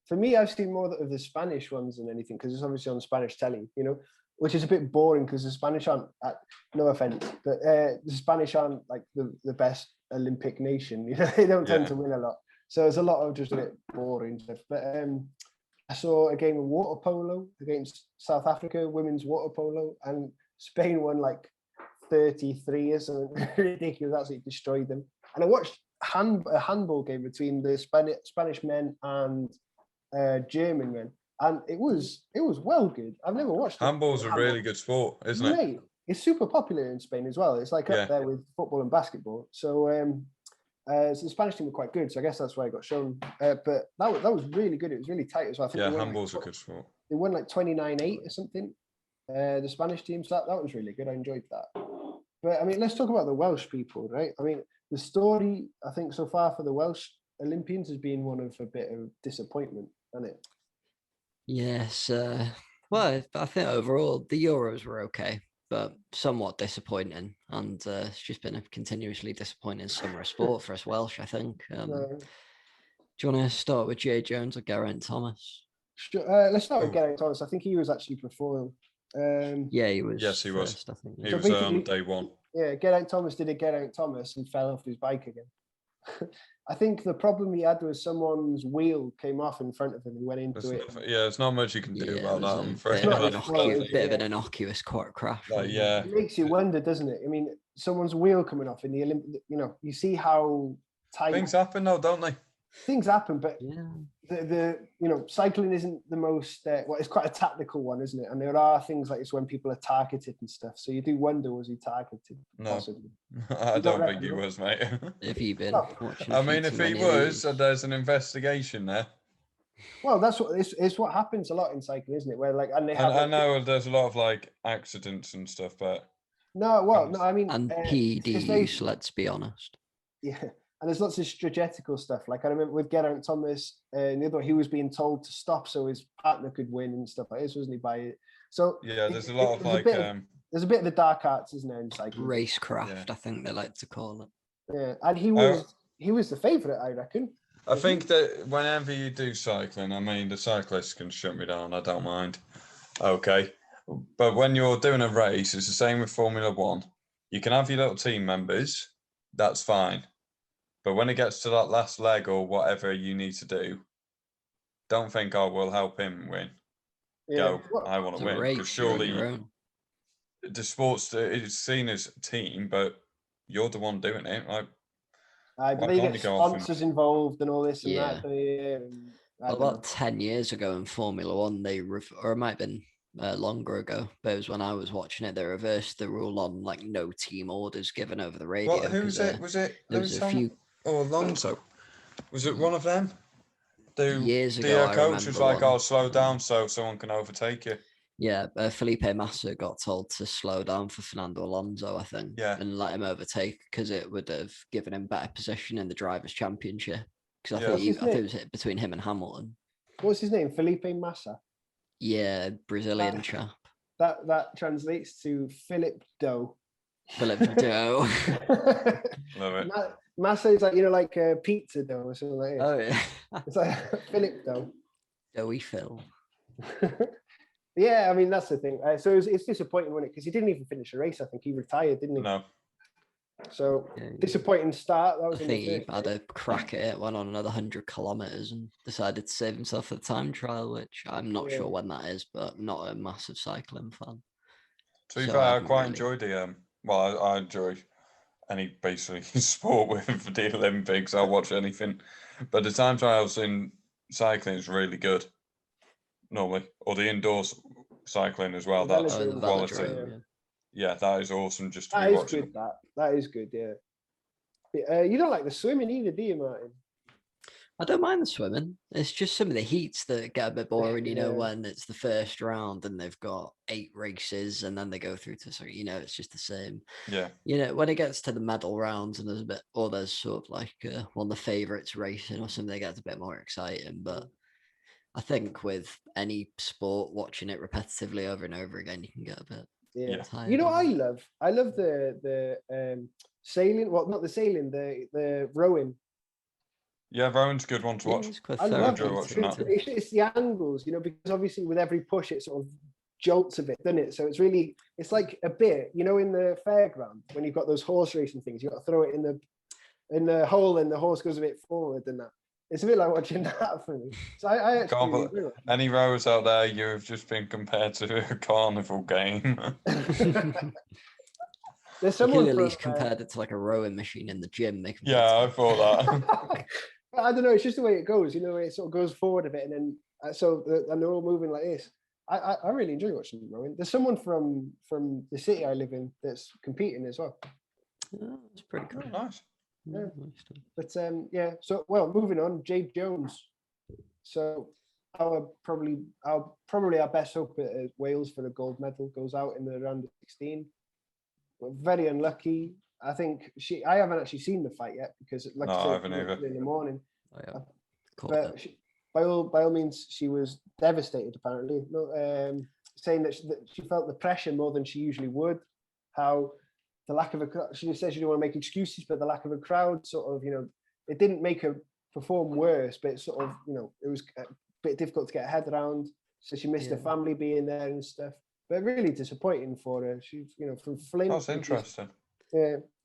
For me, I've seen more of the Spanish ones than anything because it's obviously on Spanish telly, you know, which is a bit boring because the Spanish aren't, no offense, but the Spanish aren't like the best Olympic nation. You know, they don't tend to win a lot. So there's a lot of just a bit boring stuff. But I saw a game of water polo against South Africa, women's water polo, and Spain won like 33 or something ridiculous, absolutely destroyed them. And I watched a handball game between the Spanish men and German men, and it was well good. I've never watched handball's a really good sport, isn't it? It's super popular in Spain as well. It's like up there with football and basketball. So so the Spanish team were quite good, so I guess that's why I got shown. But that was really good. It was really tight as well. I think handball's a good sport. They won like 29-8 or something. The Spanish team, so that was really good. I enjoyed that. But I mean, let's talk about the Welsh people, right? I mean, the story I think so far for the Welsh Olympians has been one of a bit of disappointment, hasn't it? Yes. Well, I think overall the Euros were okay, but somewhat disappointing, and it's just been a continuously disappointing summer of sport for us Welsh, I think. Do you want to start with Jay Jones or Geraint Thomas? Sure. Let's start with Geraint Thomas. I think he was actually preferred. Yeah, he was. Yes, he first, was. I think. He was on day one. Yeah, Geraint Thomas did a Geraint Thomas and fell off his bike again. I think the problem he had was someone's wheel came off in front of him and went into it. There's not much you can do about that. I'm afraid. Bit of an innocuous crash. It makes you wonder, doesn't it? I mean, someone's wheel coming off in the Olympic. You know, you see how tight things happen, though, don't they? Things happen, but the cycling isn't the most it's quite a tactical one, isn't it? And there are things like this when people are targeted and stuff. So you do wonder, was he targeted? No, possibly? I don't think he was, mate. Have you been watching? I mean, if he was, there's an investigation there. Well, that's what it's what happens a lot in cycling, isn't it? Where like I know there's a lot of like accidents and stuff, but I mean, and PED use. Let's be honest. Yeah. And there's lots of strategical stuff. Like I remember with Geraint Thomas, the other one, he was being told to stop so his partner could win and stuff like this, wasn't he? By it. So there's a lot of like there's a bit of the dark arts, isn't there, in cycling? Racecraft, I think they like to call it. Yeah, and he was the favourite, I reckon. I think that whenever you do cycling, I mean, the cyclists can shut me down. I don't mind. Okay, but when you're doing a race, it's the same with Formula One. You can have your little team members. That's fine. But when it gets to that last leg or whatever you need to do, don't think, we'll help him win. Yeah. I want to win. Because surely the sports is seen as a team, but you're the one doing it. Like, but they get sponsors involved and all this and that. About 10 years ago in Formula One, or it might have been longer ago, but it was when I was watching it, they reversed the rule on like no team orders given over the radio. What? Who was it? Was it Lewis Hamilton or Alonso? Was it one of them? Years ago, the coach was like, "Oh, slow down so someone can overtake you." Yeah, Felipe Massa got told to slow down for Fernando Alonso, I think, and let him overtake because it would have given him better position in the Drivers' Championship. Because I think it was between him and Hamilton. What's his name? Felipe Massa. Yeah, Brazilian chap. That translates to Philip Doe. Philip Doe. Love it. Massa is like, like pizza dough or something like that. Oh yeah. It's like Philip Doe. Doughy Phil. Yeah, I mean that's the thing. So it's disappointing, wasn't it? Because he didn't even finish the race. I think he retired, didn't he? No. So disappointing start. That was. I think he had a crack at it, went on another 100 kilometers, and decided to save himself for the time trial, which I'm not sure when that is, but I'm not a massive cycling fan. To be fair, I quite enjoyed the I enjoy any basically sport with the Olympics. I'll watch anything, but the time trials in cycling is really good. Normally, or the indoor cycling as well. That's quality. Yeah, that is awesome. Just to be watching. That is good. Yeah. You don't like the swimming either, do you, Martin? I don't mind the swimming. It's just some of the heats that get a bit boring, when it's the first round and they've got 8 races and then they go through to, it's just the same. Yeah. When it gets to the medal rounds and there's sort of like one of the favourites racing or something, it gets a bit more exciting. But I think with any sport, watching it repetitively over and over again, you can get a bit tired. You know what I love? I love the sailing. Well, not the sailing, the rowing. Yeah, rowing's a good one to watch. I love it. It's the angles, because obviously with every push, it sort of jolts a bit, doesn't it? So it's like a bit, in the fairground when you've got those horse racing things, you've got to throw it in the hole and the horse goes a bit forward and that. It's a bit like watching that for me. So I actually really do it. Any rowers out there, you've just been compared to a carnival game. There's someone you could at least compared it to like a rowing machine in the gym. I thought that. I don't know. It's just the way it goes. It sort of goes forward a bit, and then and they're all moving like this. I really enjoy watching rowing. There's someone from the city I live in that's competing as well. Oh, that's pretty cool. Nice. Yeah. But So moving on. Jade Jones. So probably our best hope at Wales for the gold medal goes out in the round of 16. We're very unlucky. I think I haven't actually seen the fight yet because, like I said, in the morning. But by all means, she was devastated. Apparently, saying that she felt the pressure more than she usually would. How the lack of she says she didn't want to make excuses, but the lack of a crowd sort of, it didn't make her perform worse, but it sort of, it was a bit difficult to get her head around. So she missed her family being there and stuff. But really disappointing for her. She's, from Flint. That's interesting.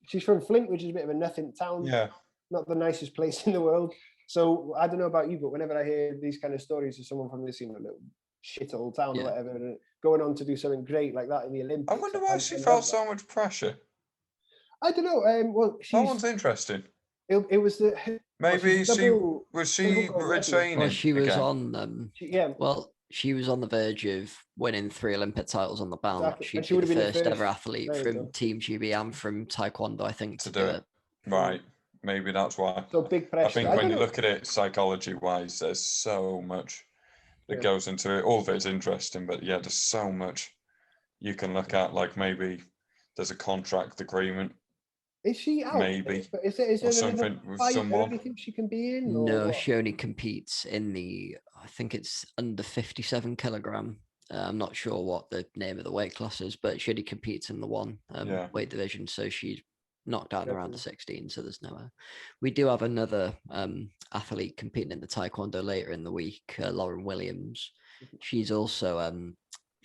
She's from Flint, which is a bit of a nothing town. Yeah. Not the nicest place in the world. So I don't know about you, but whenever I hear these kind of stories of someone from this, little shithole town or whatever, and going on to do something great like that in the Olympics. I wonder why she felt so much pressure. I don't know. That one's interesting. It was the maybe was she retraining? Well, she was on. She was on the verge of winning 3 Olympic titles on the bounce. Exactly. She'd be the first ever athlete from Team GB and from Taekwondo, I think, to do it. Right. Maybe that's why. So big pressure. I think when you look at it psychology-wise, there's so much that goes into it. All of it is interesting, but there's so much you can look at. Like maybe there's a contract agreement. Is she out? Maybe. Is there something with someone? Anything she can be in? No, she only competes in the, I think it's under 57 kilogram. I'm not sure what the name of the weight class is, but she only competes in the one weight division. So she's knocked out in the round of 16. So there's no. We do have another athlete competing in the Taekwondo later in the week, Lauren Williams. She's also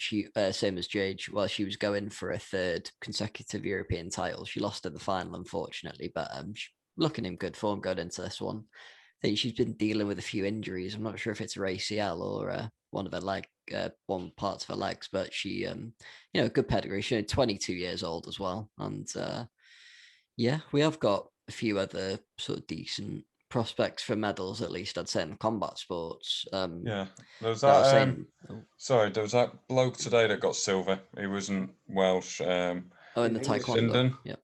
same as Jade. Well, she was going for a 3rd consecutive European title. She lost in the final, unfortunately, but she's looking in good form going into this one. I think she's been dealing with a few injuries. I'm not sure if it's her ACL or one of her parts of her legs, but she, good pedigree. She's 22 years old as well, and we have got a few other sort of decent prospects for medals, at least I'd say, in combat sports. There was that. There was that bloke today that got silver. He wasn't Welsh. In the Taekwondo. Sinden. Yeah.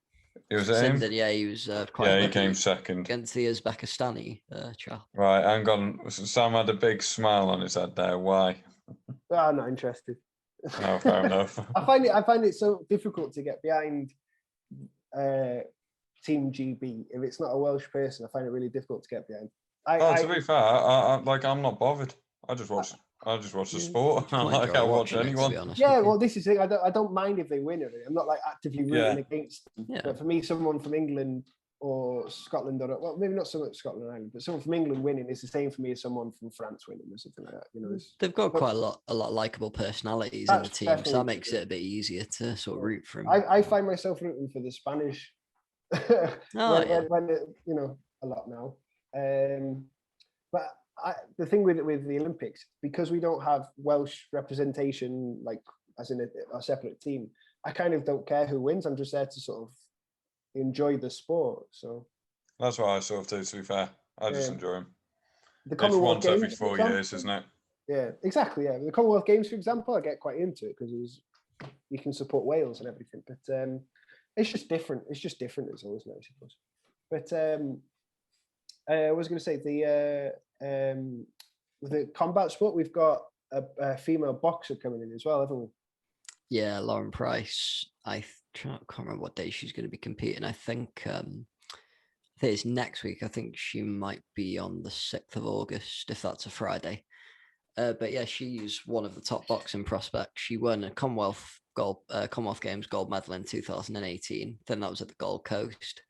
It was him. He was he came second against the Uzbekistani chap. Right, hang on. Sam had a big smile on his head there. Why? I'm not interested. No, fair enough. I find it so difficult to get behind Team GB. If it's not a Welsh person, I find it really difficult to get behind. To be fair, I'm not bothered. I just watch the sport. I watch anyone. Well, this is it. I don't mind if they win it. I'm not like actively rooting against them. Yeah. But for me, someone from England or Scotland, or maybe not so much Scotland or Ireland, but someone from England winning is the same for me as someone from France winning or something like that. They've got quite a lot of likable personalities in the team, so that makes it a bit easier to sort of root for them. I find myself rooting for the Spanish. When a lot now. But the thing with the Olympics, because we don't have Welsh representation, like as in a separate team, I kind of don't care who wins. I'm just there to sort of enjoy the sport. So that's what I sort of do. To be fair, I just enjoy them. The Commonwealth Games every 4 years, isn't it? Yeah, exactly. Yeah, the Commonwealth Games, for example, I get quite into it because you can support Wales and everything. But it's just different. It's just different as always, I suppose. But I was going to say the combat sport, we've got a female boxer coming in as well, haven't we? Yeah, Lauren Price. I can't remember what day she's going to be competing. I think it's next week. I think she might be on the 6th of August, if that's a Friday. But yeah, she's one of the top boxing prospects. She won a Commonwealth Games gold medal in 2018. Then that was at the Gold Coast.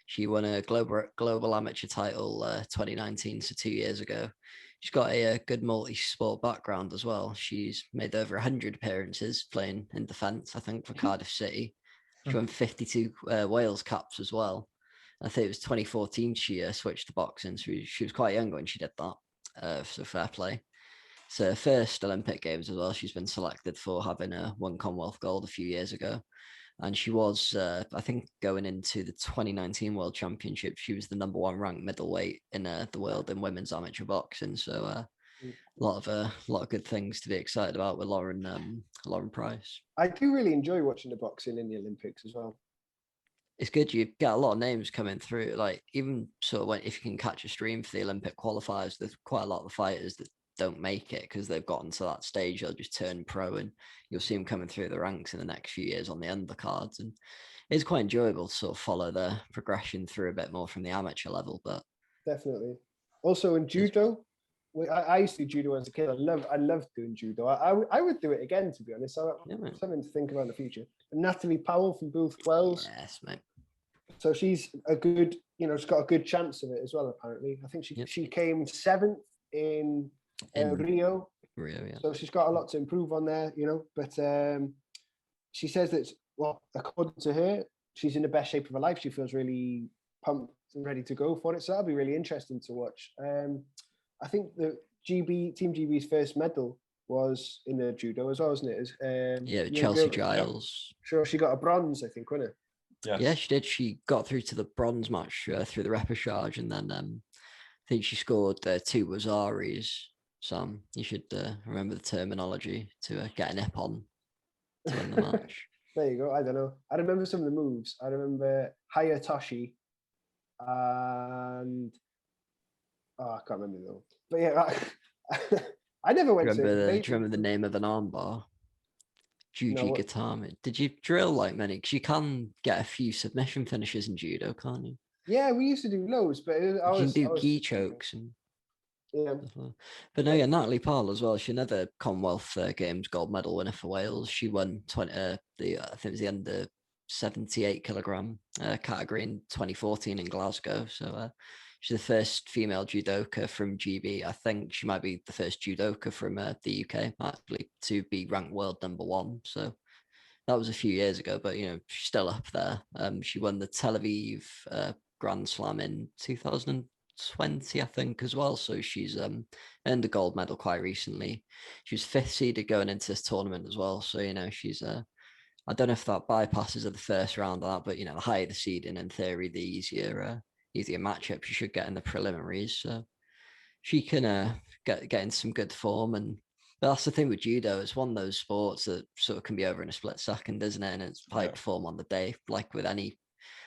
She won a global amateur title 2019, so 2 years ago. She's got a good multi-sport background as well. She's made over 100 appearances playing in defence, I think, for Cardiff City. She won 52 Wales caps as well. I think it was 2014 she switched to boxing. So she was quite young when she did that. So fair play. So her first Olympic Games as well, she's been selected for having won Commonwealth gold a few years ago. And she was, I think, going into the 2019 World Championship, she was the #1 ranked middleweight in the world in women's amateur boxing. So a lot of good things to be excited about with Lauren Price. I do really enjoy watching the boxing in the Olympics as well. It's good. You get a lot of names coming through. Like even sort of if you can catch a stream for the Olympic qualifiers, there's quite a lot of fighters that don't make it because they've gotten to that stage. They'll just turn pro, and you'll see them coming through the ranks in the next few years on the undercards. And it's quite enjoyable to sort of follow the progression through a bit more from the amateur level. But definitely. Also in judo, I used to do judo as a kid. I loved doing judo. I would do it again, to be honest. Something to think about in the future. And Natalie Powell from Booth Wells. Yes, mate. So she's a good, she's got a good chance of it as well. Apparently, I think she came 7th in Rio. Yeah. So she's got a lot to improve on there, But she says that, according to her, she's in the best shape of her life. She feels really pumped and ready to go for it. So that'll be really interesting to watch. I think the Team GB's first medal was in the judo as well, wasn't it? Chelsea Giles. Sure, she got a bronze, I think, wasn't it? Yes. Yeah, she did. She got through to the bronze match through the repechage, and then I think she scored 2 Wazaris. Sam, you should remember the terminology to get an ip on to win the match. There you go. I don't know. I remember some of the moves. I remember Hayatoshi and I can't remember though. But yeah, I never went do you remember the name of an armbar? Juji Gatami. Did you drill like many? Because you can get a few submission finishes in judo, can't you? Yeah, we used to do loads, but you can do gi chokes and. Yeah. But no, yeah, Natalie Powell as well. She's another Commonwealth Games gold medal winner for Wales. She won I think it was the under 78 kilogram category in 2014 in Glasgow. So she's the first female judoka from GB. I think she might be the first judoka from the UK actually to be ranked world #1. So that was a few years ago, but she's still up there. She won the Tel Aviv Grand Slam in 2020, I think, as well. So she's earned a gold medal quite recently. She was 5th seeded going into this tournament as well. So she's I don't know if that bypasses of the first round or that, but the higher the seeding, in theory, the easier matchup you should get in the preliminaries. So she can get in some good form. But that's the thing with judo. It's one of those sports that sort of can be over in a split second, isn't it? And it's high perform on the day, like with any.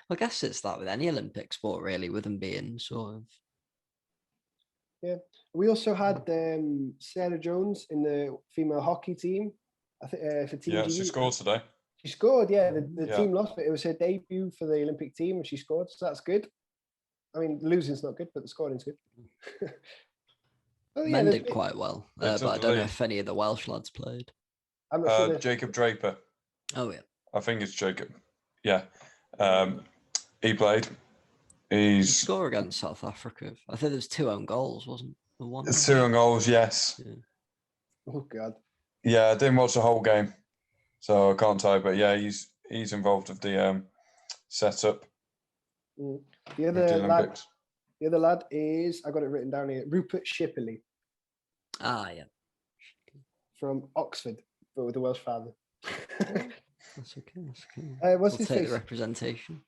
I guess it's that with any Olympic sport, really, with them being sort of. Yeah, we also had Sarah Jones in the female hockey team. I think for Team GB. She scored today. She scored, yeah. The team lost, but it was her debut for the Olympic team, and she scored, so that's good. I mean, losing's not good, but the scoring's good. Men did quite well, but I don't know if any of the Welsh lads played. I'm not sure Jacob Draper. Oh yeah, I think it's Jacob. Yeah, he played. He scored against South Africa. I think there was 2 own goals, wasn't there? One. 2 own goals, yes. Yeah. Oh God. Yeah, I didn't watch the whole game, so I can't tell you. But yeah, he's involved with the setup. The other lad is, I got it written down here, Rupert Shipley. Ah, yeah. From Oxford, but with a Welsh father. That's okay. What's his face? The representation.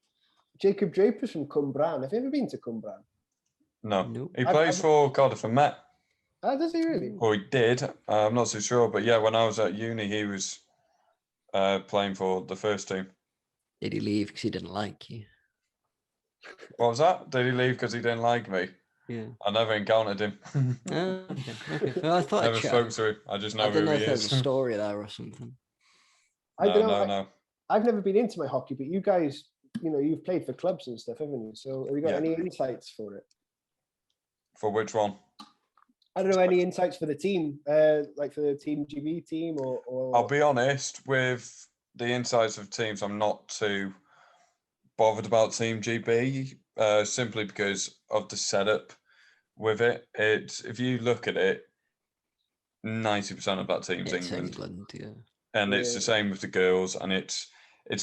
Jacob Draper's from Cwmbran. Have you ever been to Cwmbran? No. Nope. He plays for Cardiff and Met. Oh, does he really? Or he did. I'm not so sure. But yeah, when I was at uni, he was playing for the first team. Did he leave because he didn't like you? What was that? Did he leave because he didn't like me? Yeah. I never encountered him. Okay. Well, I thought Never spoke to him. I just know I didn't who know he if there was is. a story there or something. I don't know. No. I've never been into my hockey, but you guys, you've played for clubs and stuff, haven't you? So have you got any insights for it? For which one? I don't know, any insights for the team, like for the Team GB team or... I'll be honest, with the insights of teams, I'm not too bothered about Team GB, simply because of the setup with it. If you look at it, 90% of that team's England. Yeah. And it's the same with the girls, and it's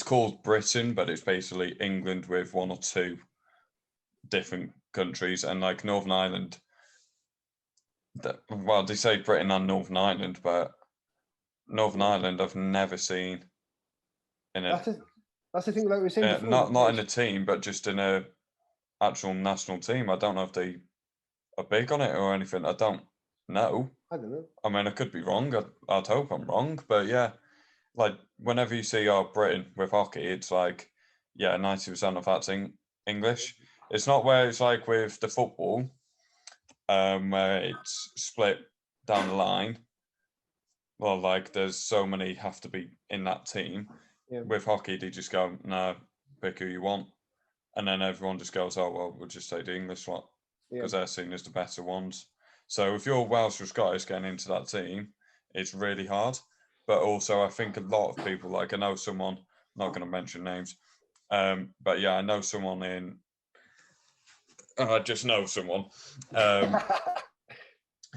called Britain, but it's basically England with one or two different countries, and like Northern Ireland. Well, they say Britain and Northern Ireland, but Northern Ireland I've never seen in a. That's the thing that we were saying before. Not in a team, but just in a actual national team. I don't know if they are big on it or anything. I don't know. I don't know. I mean, I could be wrong. I'd hope I'm wrong, but yeah, like whenever you see Britain with hockey, it's like 90% of that's English. It's not where it's like with the football, where it's split down the line. Well, like there's so many have to be in that team. Yeah. With hockey, they just go, no, pick who you want. And then everyone just goes, oh, well, we'll just take the English one because they're seen as the better ones. So if you're Welsh or Scottish getting into that team, it's really hard. But also, I think a lot of people, like I know someone, I'm not going to mention names, but yeah, I know someone I just know someone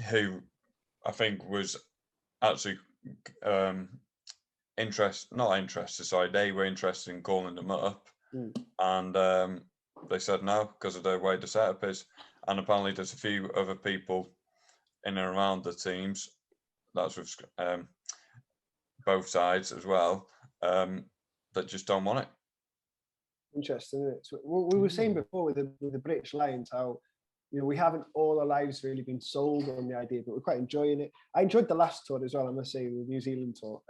who I think was actually not interested, sorry, they were interested in calling them up. And they said no because of the way the setup is. And apparently there's a few other people in and around the teams, that's with both sides as well, that just don't want it. Interesting, isn't it? So we were saying before with the British Lions how we haven't all our lives really been sold on the idea, but we're quite enjoying it. I enjoyed the last tour as well, I must say, the New Zealand tour,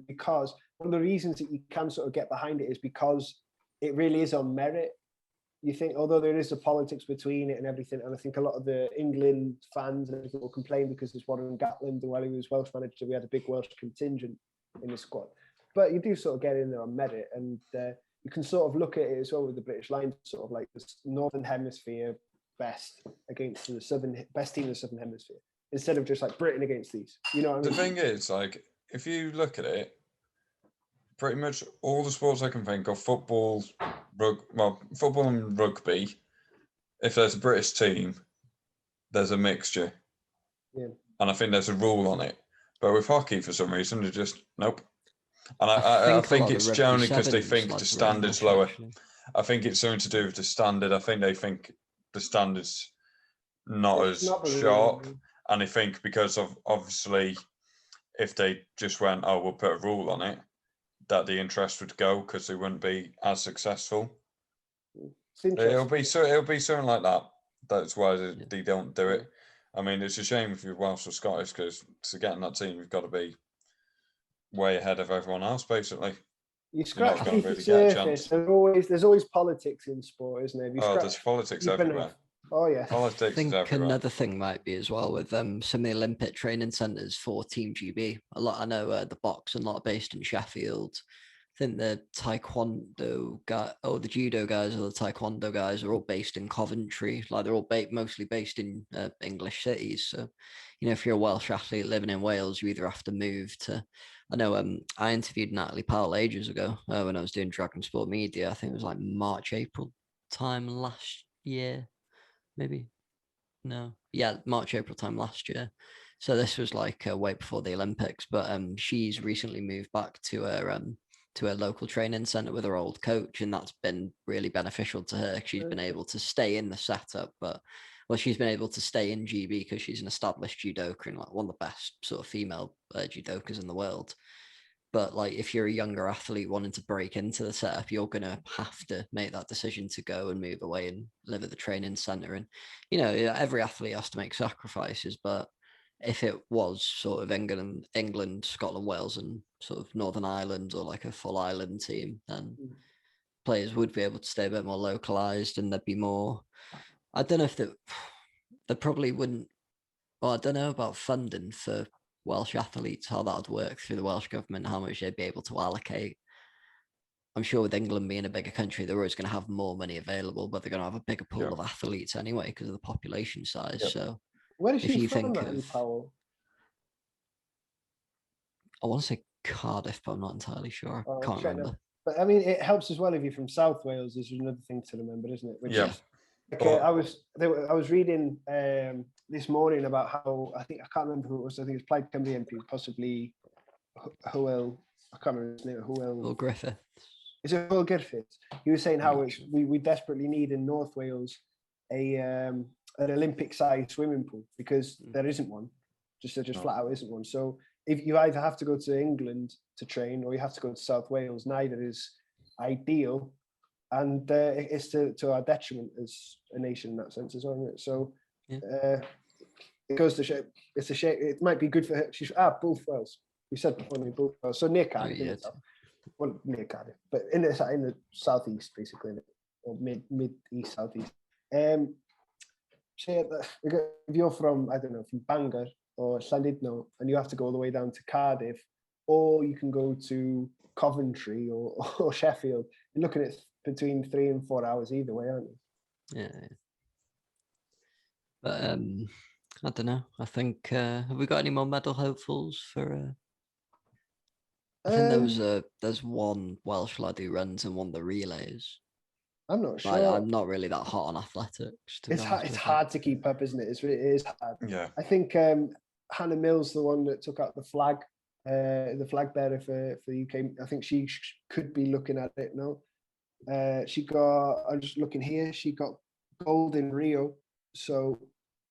because one of the reasons that you can sort of get behind it is because it really is on merit. You think, although there is the politics between it and everything, and I think a lot of the England fans and everything will complain because there's one in Gatland, and while he was Welsh manager, we had a big Welsh contingent in the squad. But you do sort of get in there on merit, and you can sort of look at it as well with the British Lions, sort of like this Northern Hemisphere best against the best team in the Southern Hemisphere, instead of just like Britain against these. You know what I mean? The thing is, like, if you look at it, pretty much all the sports I can think of, football and rugby, if there's a British team, there's a mixture. Yeah. And I think there's a rule on it. But with hockey, for some reason, they're just, nope. And I think it's generally because they think the standard's lower. Actually. I think it's something to do with the standard. I think they think the standard's not as sharp. And they think because of, obviously, if they just went, oh, we'll put a rule on it, that the interest would go because they wouldn't be as successul. It'll be something like that. That's why they don't do it. I mean, it's a shame if you're Welsh or Scottish because to get in that team, you've got to be way ahead of everyone else, basically. You scratch the surface. There's always politics in sport, isn't there? There's politics everywhere. Oh yeah. Politics I think everywhere. Another thing might be as well with some of the Olympic training centres for Team GB. A lot, I know the Boks and a lot are based in Sheffield. I think the taekwondo guy, the judo guys or the taekwondo guys are all based in Coventry. Like they're all mostly based in English cities. So, if you're a Welsh athlete living in Wales, you either have to move to. I know I interviewed Natalie Powell ages ago when I was doing Dragon Sport Media. I think it was like March, April time last year. Maybe March, April time last year. So this was like way before the Olympics, but she's recently moved back to her local training center with her old coach, and that's been really beneficial to her. She's been able to stay in the setup, she's been able to stay in GB because she's an established judoka and like one of the best sort of female judokas in the world. But like, if you're a younger athlete wanting to break into the setup, you're going to have to make that decision to go and move away and live at the training center. And, every athlete has to make sacrifices. But if it was sort of England, Scotland, Wales, and sort of Northern Ireland or like a full island team, then players would be able to stay a bit more localized, and there'd be more. I don't know if they probably wouldn't. Well, I don't know about funding for Welsh athletes, how that would work through the Welsh government, how much they'd be able to allocate. I'm sure with England being a bigger country, they're always going to have more money available, but they're going to have a bigger pool of athletes anyway because of the population size. So, where is she from, Natalie Powell? I want to say Cardiff, but I'm not entirely sure. I can't remember. But I mean, it helps as well if you're from South Wales. Is another thing to remember, isn't it? Which is, okay, I was reading this morning about how I can't remember who it was. I think it's Plaid Cymru MP, possibly Hywel. I can't remember his name. Hywel Griffith. Is it Hywel Griffith? He was saying how we desperately need in North Wales an Olympic-sized swimming pool because there isn't one. Just flat out isn't one. So if you either have to go to England to train or you have to go to South Wales, neither is ideal, and it's to our detriment as a nation in that sense as well, isn't it? So it goes to show. It's a shame. It might be good for her. She's both Wales. We said before, both Wales. So near Cardiff, well, near Cardiff, but in the southeast, basically, or mid east southeast. Say that if you're from, I don't know, from Bangor or Llandudno, and you have to go all the way down to Cardiff, or you can go to Coventry or Sheffield. You're looking at between 3 and 4 hours either way, aren't you? Yeah. But I don't know. I think have we got any more medal hopefuls for? I think there's one Welsh lad who runs and won the relays. I'm not sure. I'm not really that hot on athletics. It's hard to keep up, isn't it? It is hard. Yeah. I think Hannah Mills, the one that took out the flag bearer for the UK. I think she could be looking at it now. She got. I'm just looking here. She got gold in Rio. So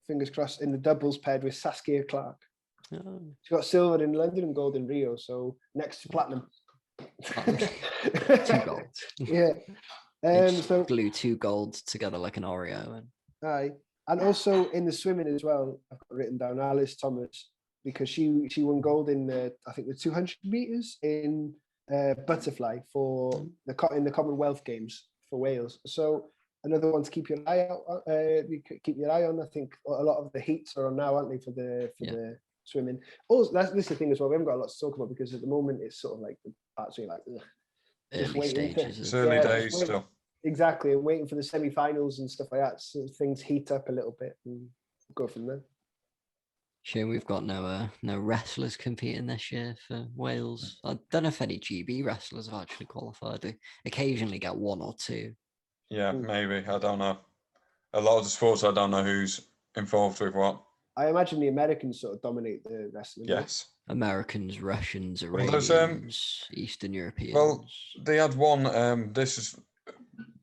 fingers crossed in the doubles paired with Saskia Clark. Oh. She got silver in London and gold in Rio. So next to platinum. 2 golds. Yeah. So glue 2 golds together like an Oreo. And also in the swimming as well, I've got written down Alice Thomas, because she won gold in I think the 200 meters in butterfly in the Commonwealth Games for Wales. So another one to keep your eye on. I think a lot of the heats are on now, aren't they, for the swimming. Also, this is the thing as well. We haven't got a lot to talk about because at the moment it's sort of like the parts where you're like, early stages. It's early days still. Exactly, and waiting for the semi-finals and stuff like that, so things heat up a little bit and go from there. Shame we've got no wrestlers competing this year for Wales. I don't know if any GB wrestlers have actually qualified. They occasionally get 1 or 2. Yeah, maybe. I don't know. A lot of the sports, I don't know who's involved with what. I imagine the Americans sort of dominate the wrestling. Yes. Americans, Russians, Iranians, Eastern Europeans. Well, they had one. This is a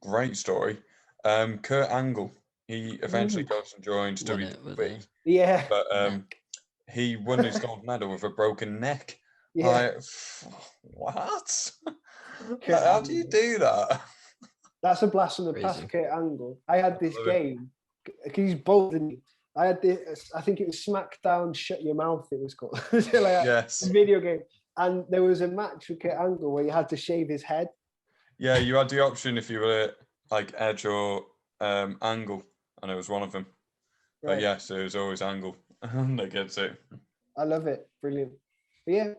great story. Kurt Angle. He eventually goes and joins WWE. Yeah. But he won his gold medal with a broken neck. Yeah. What? How do you do that? That's a blast from the past, Kurt Angle. I had this game. He's bold, and I had this. I think it was SmackDown Shut Your Mouth. It was called. Yes. A video game, and there was a match with Kurt Angle where you had to shave his head. Yeah, you had the option if you were like Edge or Angle, and it was one of them. Right. But yes, it was always Angle that gets it. I love it. Brilliant. But yeah.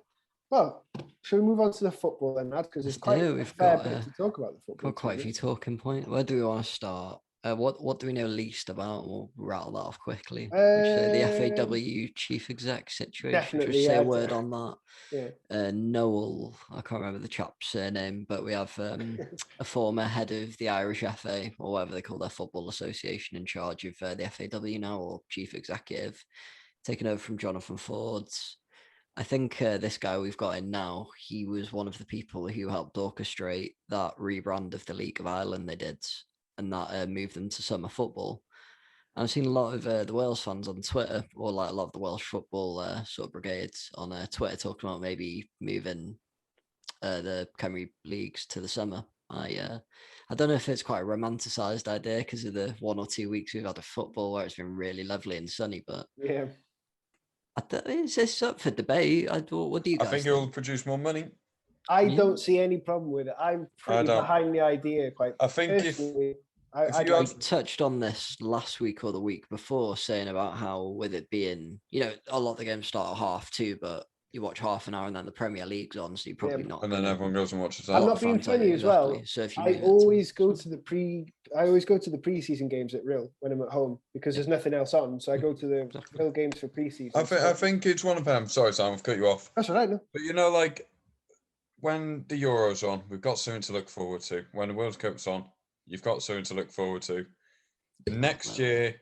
Well, shall we move on to the football then, Nad? Because it's quite a fair bit to talk about the football. Got quite a few talking points. Where do we want to start? What do we know least about? We'll rattle that off quickly. The FAW chief exec situation. Definitely. Just say a word on that. Yeah. Noel, I can't remember the chap's surname, but we have a former head of the Irish FA, or whatever they call their football association, in charge of the FAW now, or chief executive, taken over from Jonathan Ford. I think this guy we've got in now, he was one of the people who helped orchestrate that rebrand of the League of Ireland they did, and that moved them to summer football. And I've seen a lot of the Wales fans on Twitter, or like a lot of the Welsh football sort of brigades on Twitter, talking about maybe moving the Premier Leagues to the summer. I don't know if it's quite a romanticised idea because of the 1 or 2 weeks we've had of football where it's been really lovely and sunny, but yeah. Is this up for debate? What do you guys think it will produce more money. I don't see any problem with it. I'm pretty behind the idea. I think personally, I touched on this last week or the week before, saying about how with it being, a lot of the games start at 2:30, but you watch half an hour and then the Premier League's on, so you're probably not. And then everyone goes and watches that. I'm not being funny as well. So if I always go to the pre-season games at Real when I'm at home because there's nothing else on. So I go to the Real games for pre-season. I think it's one of them. Sorry, Sam, I've cut you off. That's all right. No. But when the Euro's on, we've got something to look forward to. When the World Cup's on, you've got something to look forward to. Next year,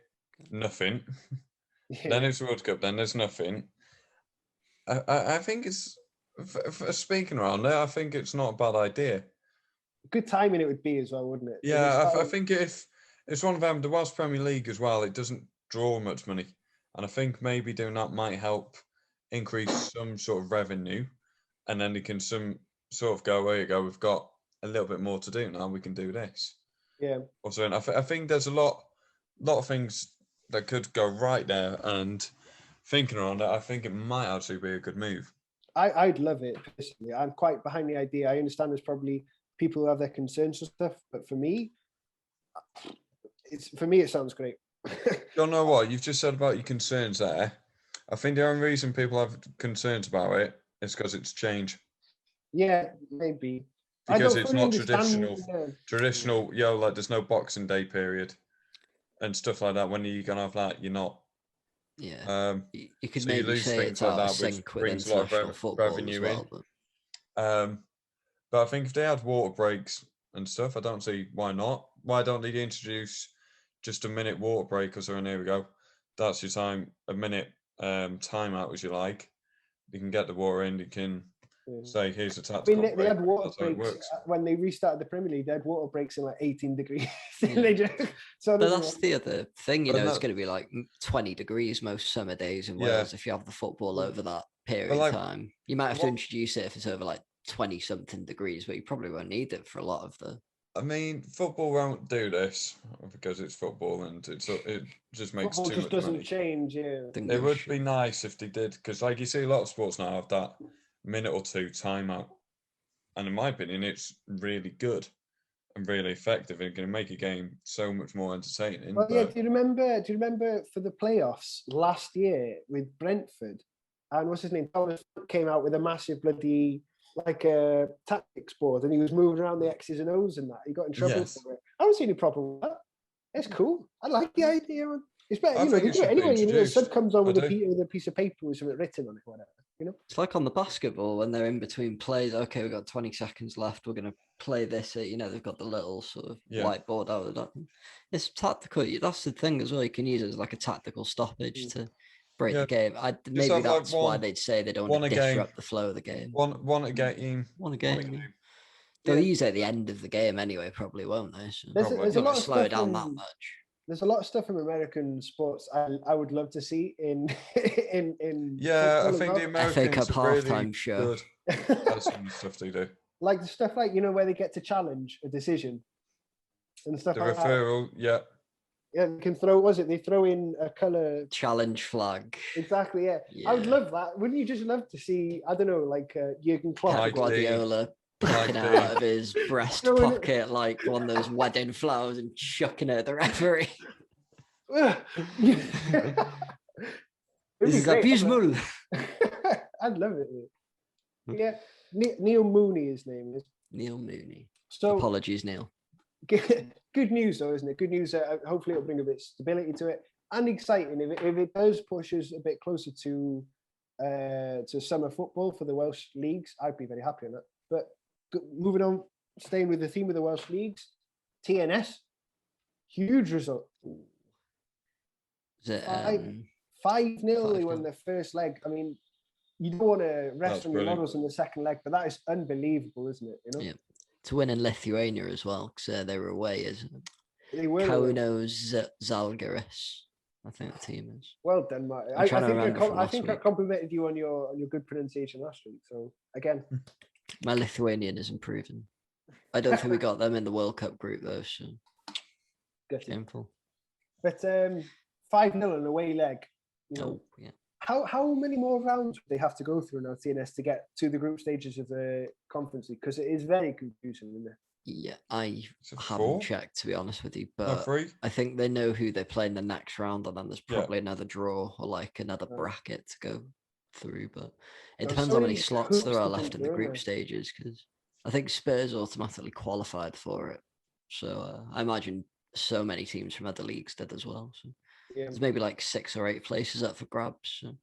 nothing. Yeah. Then it's World Cup. Then there's nothing. I think it's for speaking around there. I think it's not a bad idea. Good timing it would be as well, wouldn't it? Yeah, I think if it's one of them, the Welsh Premier League as well, it doesn't draw much money, and I think maybe doing that might help increase some sort of revenue, and then they can some sort of go, there you go, we've got a little bit more to do now. We can do this. Yeah. Also, and I think there's a lot of things that could go right there, and thinking around it, I think it might actually be a good move. I'd love it personally. I'm quite behind the idea. I understand there's probably people who have their concerns and stuff, but for me, it sounds great. You know what you've just said about your concerns there. I think the only reason people have concerns about it is because it's change. Yeah, maybe. Because it's not traditional. Like there's no Boxing Day period and stuff like that. When you're gonna have that, you're not. Yeah. You could maybe say it's out of sync with international football as well. But I think if they had water breaks and stuff, I don't see why not. Why don't they introduce just a minute water break or something? Here we go. That's your time, a minute timeout as you like. You can get the water in. You can say, here's a tactical break. They had water breaks when they restarted the Premier League. They had water breaks in like 18 degrees. So that's the other thing, it's going to be like 20 degrees most summer days in Wales if you have the football over that period of time. You might have to introduce it if it's over like 20-something degrees, but you probably won't need it for a lot of the... I mean, football won't do this because it's football and it just makes football too just much doesn't money. Change, yeah. It would be nice if they did, because like you see a lot of sports now have that minute or two timeout, and in my opinion it's really good and really effective and going to make a game so much more entertaining. Well, yeah, do you remember for the playoffs last year with Brentford, and what's his name, Thomas came out with a massive bloody like a tactics board and he was moving around the X's and O's and that. He got in trouble for it. I don't see any problem with that. It's cool. I like the idea. It's better, they do it anyway. The sub comes on with a piece of paper with something written on it, whatever. It's like on the basketball when they're in between plays. Okay, we've got 20 seconds left. We're going to play this. They've got the little sort of whiteboard out of that. It's tactical. That's the thing as well. You can use it as like a tactical stoppage to break the game. Maybe that's why they'd say they don't want to disrupt the flow of the game. One a game. They'll use it at the end of the game anyway, probably, won't they? So there's a lot of slow it down that much. There's a lot of stuff in American sports I would love to see in I think the Americans FA Cup halftime really show. That's some stuff they do. Like the stuff where they get to challenge a decision and stuff the like referral, that. Yeah, they can they throw in a colour challenge flag. Exactly, yeah. I would love that. Wouldn't you just love to see, I don't know, like Jurgen Klopp, Guardiola picking it out of his breast pocket like one of those wedding flowers and chucking it at the referee. This is abysmal. I'd love it. Yeah, Neil Mooney, his name is. Neil Mooney. So, apologies, Neil. Good news, though, isn't it? Good news. Hopefully, it'll bring a bit of stability to it and exciting. If it does push us a bit closer to summer football for the Welsh leagues, I'd be very happy on that. But moving on, staying with the theme of the Welsh leagues, TNS, huge result. Is it 5-0? They won their first leg. I mean, you don't want to rest on your laurels in the second leg, but that is unbelievable, isn't it? Yeah. To win in Lithuania as well, because they were away, isn't it? They were. Kauno Žalgiris, I think the team is. Well done, Mark. I think I complimented you on your good pronunciation last week. So again, my Lithuanian is improving. I don't think we got them in the World Cup group though, so shameful. But 5-0 an away leg. Oh yeah. How many more rounds would they have to go through now, TNS, to get to the group stages of the Conference League? Because it is very confusing, isn't it? Yeah, I haven't 4? checked, to be honest with you, No, but 3. I think they know who they play in the next round, and then there's Yeah. probably another draw or like another Right. bracket to go through. But it There's depends so how many many slots there hoops are to left jump in the through, group isn't stages, because I think Spurs automatically qualified for it. So I imagine so many teams from other leagues did as well. So Yeah. there's maybe like 6 or 8 places up for grabs. So.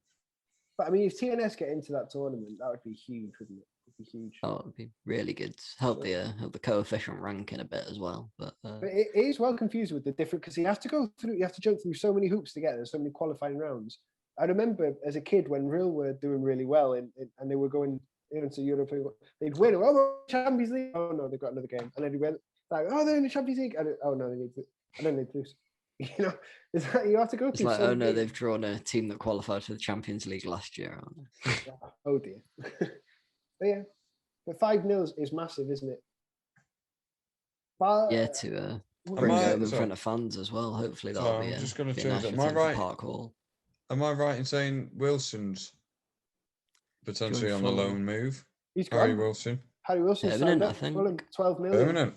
But I mean, if TNS get into that tournament, that would be huge, wouldn't it? It would be huge. Oh, it'd be really good. Help the coefficient ranking a bit as well. But it is well confused with the different, because you have to jump through so many hoops to get there, so many qualifying rounds. I remember as a kid when Real were doing really well and they were going into Europe, they'd win. Oh, Champions League! Oh no, they've got another game, and then they went like, oh, they're in the Champions League. Oh no, and then they lose. You know, is that you have to go it's through? like, so oh no, many. they've drawn a team that qualified for the Champions League last year, aren't they? Oh dear. But yeah, but 5-0 is massive, isn't it? But Yeah, to bring home in front of fans as well. Hopefully that'll be I'm just going to be a change national that. team for Park Hall. Am I right in saying Wilson's potentially on a loan move? He's Harry gone. Wilson. Harry Wilson signed up. I think. Fulham, 12 million. Permanent.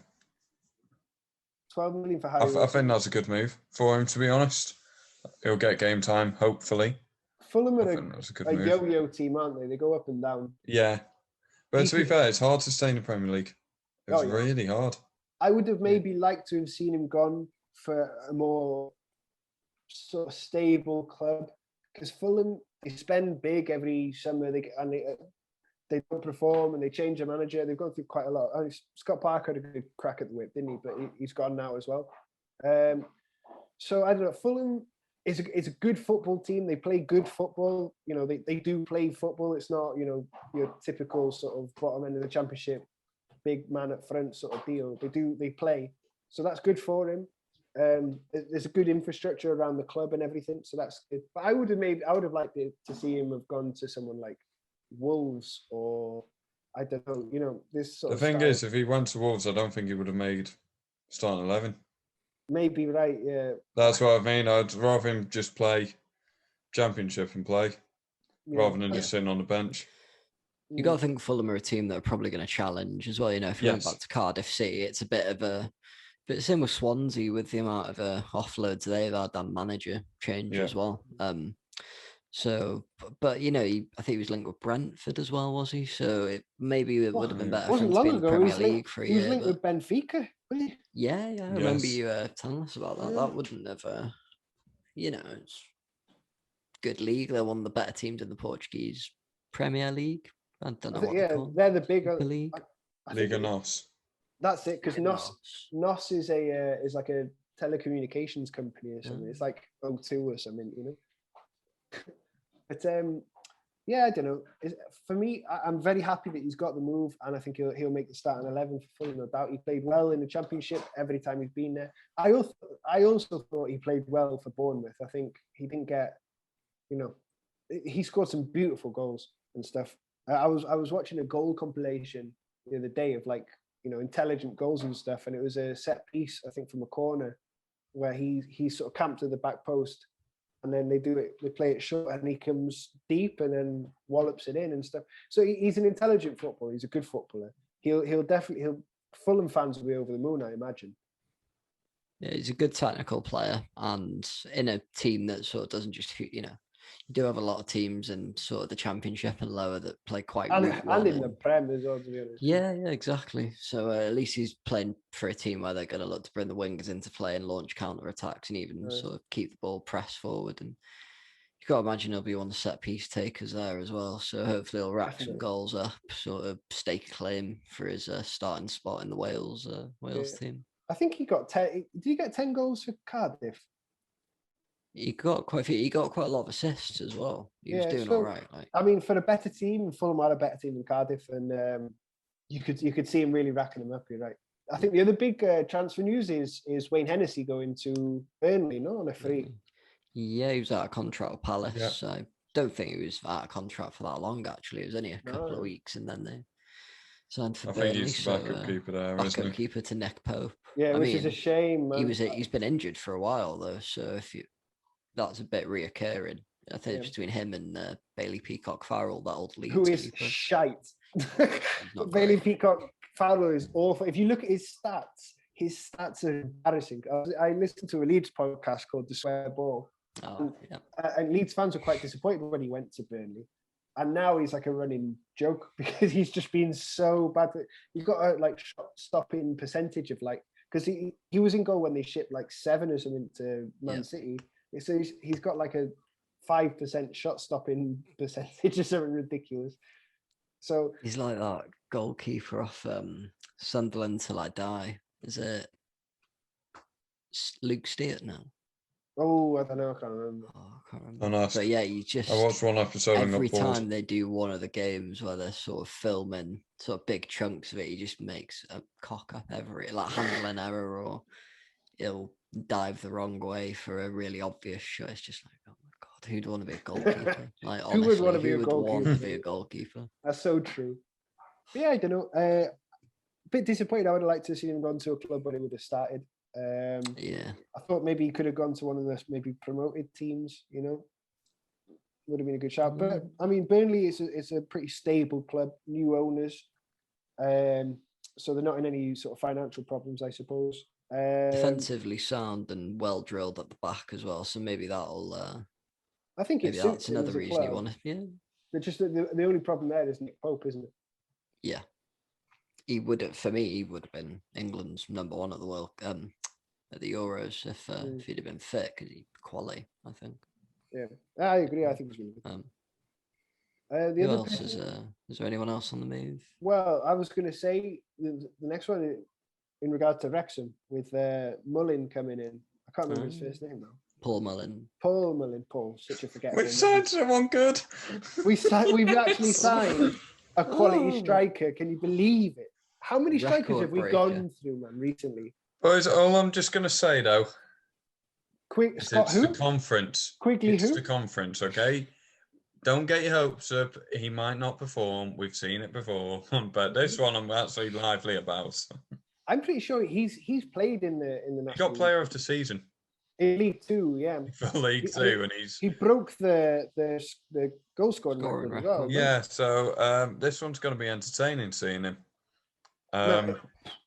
12 million for Harry Wilson. I think that's a good move for him, to be honest. He'll get game time, hopefully. Fulham are a yo-yo team, aren't they? They go up and down. Yeah. But to be fair, it's hard to stay in the Premier League. It's really hard. I would have maybe liked to have seen him gone for a more sort of stable club, because Fulham, they spend big every summer. They don't perform and they change their manager. They've gone through quite a lot. Scott Parker had a good crack at the whip, didn't he? But he's gone now as well. So I don't know. Fulham is a good football team. They play good football. You know, they do play football. It's not, you know, your typical sort of bottom end of the Championship, big man up front sort of deal. They play. So that's good for him. There's a good infrastructure around the club and everything. So that's good. But I would have liked to see him have gone to someone like Wolves, or I don't know, you know, this sort of The thing style. is, if he went to Wolves, I don't think he would have made starting 11. Maybe, right, yeah. That's what I mean. I'd rather him just play Championship and play, rather than just sitting on the bench. You got to think Fulham are a team that are probably going to challenge as well. You know, if you went back to Cardiff City, it's a bit of a... But same with Swansea, with the amount of offloads they've had, that manager change as well. So, but you know, I think he was linked with Brentford as well, was he? So maybe it would have been better for him to be in the Premier League for a year. He was linked with Benfica, wasn't he? Yeah, I remember you telling us about that. Yeah. That wouldn't have, you know, it's good league. They're one of the better teams in the Portuguese Premier League. I don't know what they're called. They're the bigger league. Liga NOS. That's it, because NOS is is like a telecommunications company or something. It's like O2 or something, you know. But I don't know. For me, I'm very happy that he's got the move, and I think he'll make the starting 11 for Fulham, no doubt. He played well in the Championship every time he's been there. I also thought he played well for Bournemouth. I think he didn't get, you know, he scored some beautiful goals and stuff. I was watching a goal compilation the other day of, like, you know, intelligent goals and stuff, and it was a set piece, I think, from a corner where he sort of camped to the back post. And then they play it short, and he comes deep and then wallops it in and stuff. So he's an intelligent footballer. He's a good footballer. Fulham fans will be over the moon, I imagine. Yeah, he's a good technical player, and in a team that sort of doesn't just, you know, you do have a lot of teams in sort of the Championship and lower that play quite and in the Prem as well, to be honest. Yeah, exactly. So at least he's playing for a team where they're going to look to bring the wingers into play and launch counter attacks and even sort of keep the ball pressed forward. And you've got to imagine he'll be one of the set piece takers there as well. So hopefully he'll rack some goals up, sort of stake a claim for his starting spot in the Wales team. I think he got 10. Did he get 10 goals for Cardiff? He got quite a few. He got quite a lot of assists as well. He was doing all right. Like, I mean, for a better team, Fulham are a better team than Cardiff, and you could see him really racking them up. You're right. I think the other big transfer news is Wayne Hennessy going to Burnley, no, on a free. Yeah, he was out of contract with Palace. Yeah. I don't think he was out of contract for that long. Actually, it was only a couple of weeks, and then they signed for Burnley. I think he's the backup keeper there, isn't he? Backup keeper to Nick Pope. Yeah, which is a shame. Man. He's been injured for a while though, so that's a bit reoccurring. I think it's between him and Bailey Peacock Farrell, that old Leeds who is keeper. shite. Bailey Great. Peacock Farrell is awful. If you look at his stats are embarrassing. I listened to a Leeds podcast called The Square Ball. Oh, yeah. And Leeds fans were quite disappointed when he went to Burnley. And now he's like a running joke because he's just been so bad. He's got a like shot stopping percentage of like, because he was in goal when they shipped like 7 or something to Man City. So he's got like a 5% shot stopping percentage or something ridiculous. So he's like that goalkeeper off Sunderland Till I Die. Is it Luke Steart now? Oh, I don't know. I can't remember. Oh, nice. But yeah, you just I watched one episode every time they do one of the games where they're sort of filming sort of big chunks of it, he just makes a cock up like handling error, or he'll dive the wrong way for a really obvious shot. It's just like, oh my god, who'd want to be a goalkeeper? Like honestly, who would want to be a goalkeeper? That's so true. But yeah, I don't know. A bit disappointed. I would have liked to see him gone to a club where he would have started. I thought maybe he could have gone to one of the maybe promoted teams, would have been a good shout. But I mean, Burnley is a pretty stable club, new owners, so they're not in any sort of financial problems, I suppose. Defensively sound and well drilled at the back as well, so maybe that'll. I think maybe that's another reason you want to. Yeah, but just the only problem there is Nick Pope, isn't it? Yeah, he would have. For me, he would have been England's number 1 at the world. At the Euros, if he'd have been fit, because he'd quality, I think. Yeah, I agree. I think he's really good. Who else is there anyone else on the move? Well, I was going to say the next one in regard to Wrexham with Mullin coming in. I can't remember his first name now. Paul Mullin. Paul, such a forgetful. We signed someone good. We've actually signed a quality striker. Can you believe it? How many strikers have we gone through, man, recently? Boys, all I'm just going to say, though, it's the conference. Quigley it's the conference, okay? Don't get your hopes up. He might not perform. We've seen it before. But this one I'm actually lively about. I'm pretty sure he's played in the He got player of the season. In League Two, yeah. For League Two, and he broke the goal scoring record as well. Yeah, so this one's going to be entertaining seeing him.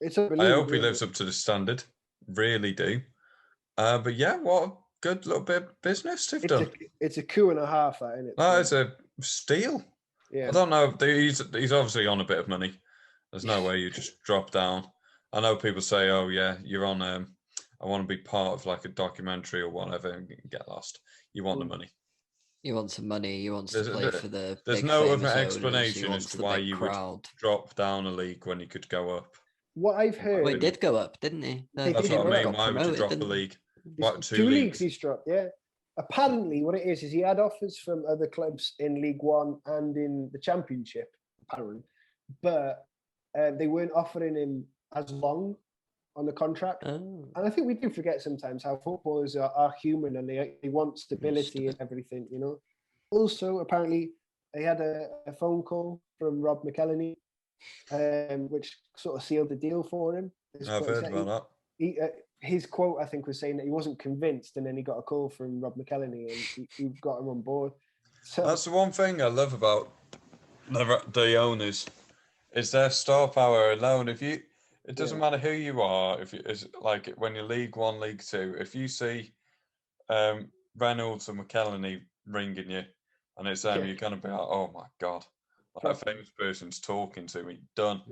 It's I hope he lives up to the standard. Really do. But yeah, what a good little bit of business they've done. It's a coup and a half, isn't it? No, it's a steal. Yeah. I don't know. He's obviously on a bit of money. There's no way you just drop down. I know people say, "Oh yeah, you're on. I want to be part of like a documentary or whatever," and get lost. You want the money. He wants some money. He wants to play for the. There's no other explanation as to why you would drop down a league when you could go up. What I've heard. Well, he did go up, didn't he? That's what I mean. Why would you drop a league? What, 2 leagues he's dropped, yeah. Apparently, what it is he had offers from other clubs in League One and in the Championship, apparently, but they weren't offering him as long on the contract. Oh. And I think we do forget sometimes how footballers are human and they want stability and everything, Also, apparently, they had a phone call from Rob McElhenney, which sort of sealed the deal for him. I've heard about that. His quote, I think, was saying that he wasn't convinced, and then he got a call from Rob McElhenney, and he got him on board. So that's the one thing I love about the owners is their star power alone. It doesn't matter who you are. It's like when you're League One, League Two, if you see Reynolds and McElhenney ringing you, and it's them, you're gonna be like, oh my god, like a famous person's talking to me. Done.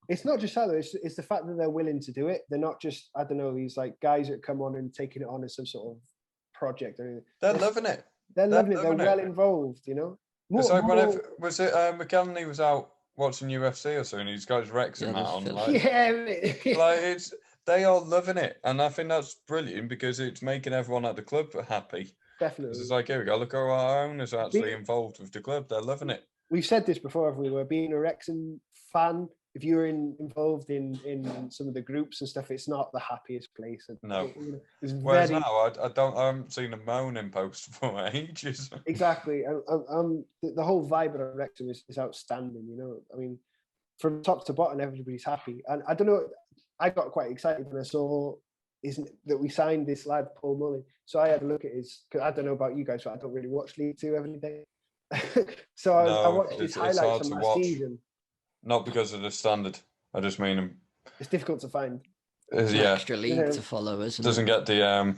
It's not just that, though. It's the fact that they're willing to do it. They're not just, I don't know, these like guys that come on and taking it on as some sort of project or anything. They're loving it. They're loving it. They're well involved, It's like whenever was it McElhenney was out watching UFC or something, he's got his Wrexham hat on. They are loving it, and I think that's brilliant because it's making everyone at the club happy. Definitely. It's like, here we go, look how our owners are actually involved with the club. They're loving it. We've said this before, haven't we? We're being a Wrexham fan. If you're involved in some of the groups and stuff, it's not the happiest place. No. Whereas now, I haven't seen a moaning post for ages. Exactly. The whole vibe of Wrexham is outstanding, I mean, from top to bottom, everybody's happy. And I don't know, I got quite excited when I saw that we signed this lad Paul Mullin. So I had a look at his. Cause I don't know about you guys, but I don't really watch League Two every day. So I watched his highlights from last season. Not because of the standard. I just mean it's difficult to find. It's an extra league to follow, isn't it? Doesn't get the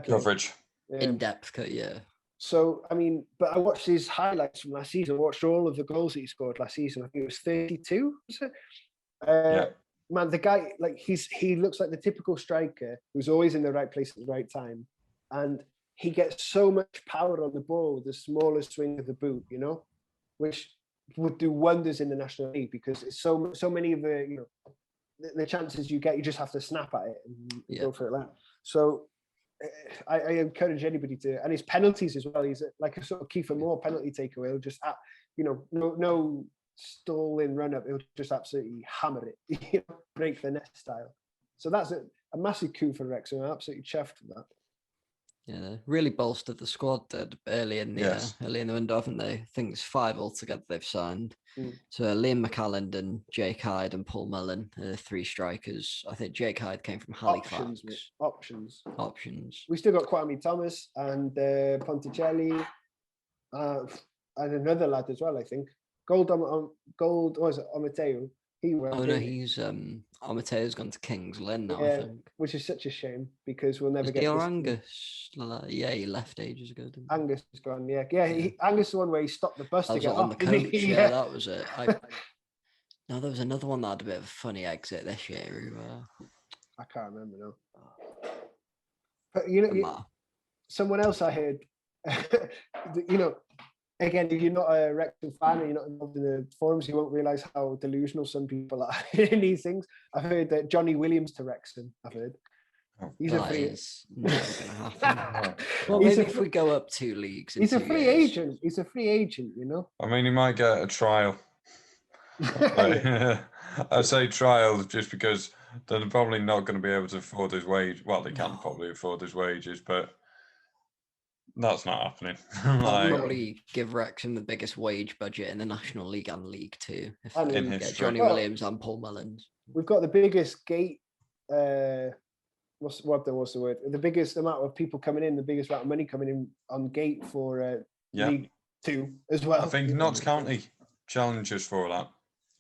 coverage. In-depth cut, yeah. So, I mean, but I watched his highlights from last season. I watched all of the goals that he scored last season. I think it was 32, was it? Man, the guy, like, he looks like the typical striker who's always in the right place at the right time. And he gets so much power on the ball with the smallest swing of the boot, you know, which would do wonders in the National League because it's so many of the, you know, the chances you get, you just have to snap at it and go for it. Like. So I encourage anybody to, and his penalties as well. He's like a sort of Kiefer Moore penalty taker. He'll just, you know, no stalling run up. He'll just absolutely hammer it, you know, break the net style. So that's a massive coup for Wrexham. I'm absolutely chuffed with that. Yeah, really bolstered the squad early in the window, haven't they? I think it's 5 altogether they've signed. So Liam McCalland and Jake Hyde and Paul Mullin, 3 strikers. I think Jake Hyde came from Halifax. Options. We still got Kwame Thomas and Ponticelli and another lad as well, I think. Gold, was it Amateo? He's Amateo's gone to King's Lynn now, I think. Which is such a shame because we'll never get Angus. Yeah, he left ages ago, didn't he? Angus is gone, yeah. Angus is the one where he stopped the bus to get on off. The coach, yeah, that was it. No, there was another one that had a bit of a funny exit this year. I can't remember now. But you know, someone else I heard, you know, again, if you're not a Wrexham fan and you're not involved in the forums, you won't realise how delusional some people are in these things. I've heard that Johnny Williams to Wrexham. I've heard. He's a free. Is never going to happen. Well, maybe if we go up 2 leagues. He's a free agent. He's a free agent, you know. I mean, he might get a trial. I say trial just because they're probably not going to be able to afford his wage. Well, they can probably afford his wages, but that's not happening. I'll probably give Wrexham the biggest wage budget in the National League and League Two if they can get Johnny Williams and Paul Mullins. We've got the biggest gate. What's the word? The biggest amount of people coming in, the biggest amount of money coming in on gate for League Two as well. I think Notts County challenges for that.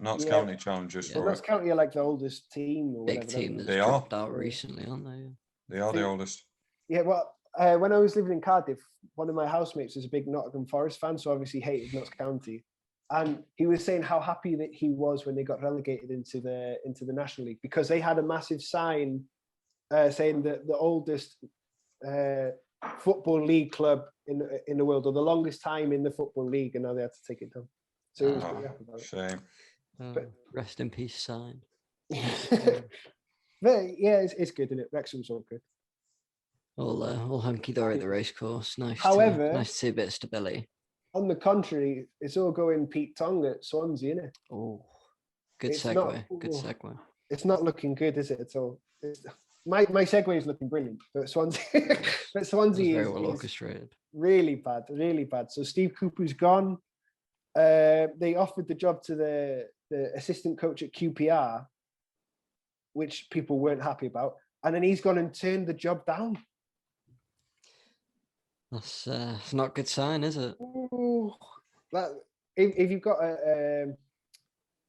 Notts County challenges for Notts County are like the oldest team. Or big team that's dropped out recently, aren't they? They are the oldest. Yeah, well. When I was living in Cardiff, one of my housemates was a big Nottingham Forest fan, so obviously hated Notts County. And he was saying how happy that he was when they got relegated into the National League because they had a massive sign saying that the oldest football league club in the world, or the longest time in the football league, and now they had to take it down. So it was pretty happy about it. Shame. But, rest in peace, sign. But yeah, it's good, isn't it? Wrexham's all good. All hunky-dory at the racecourse. Nice. However, nice to see a bit of stability. On the contrary, it's all going Pete Tong at Swansea, isn't it? Oh, good segue. Good segue. It's not looking good, is it, at all? My segue is looking brilliant, but Swansea, is very well orchestrated. Really bad, really bad. So Steve Cooper's gone. They offered the job to the assistant coach at QPR, which people weren't happy about, and then he's gone and turned the job down. That's not a good sign, is it? Ooh, if you've got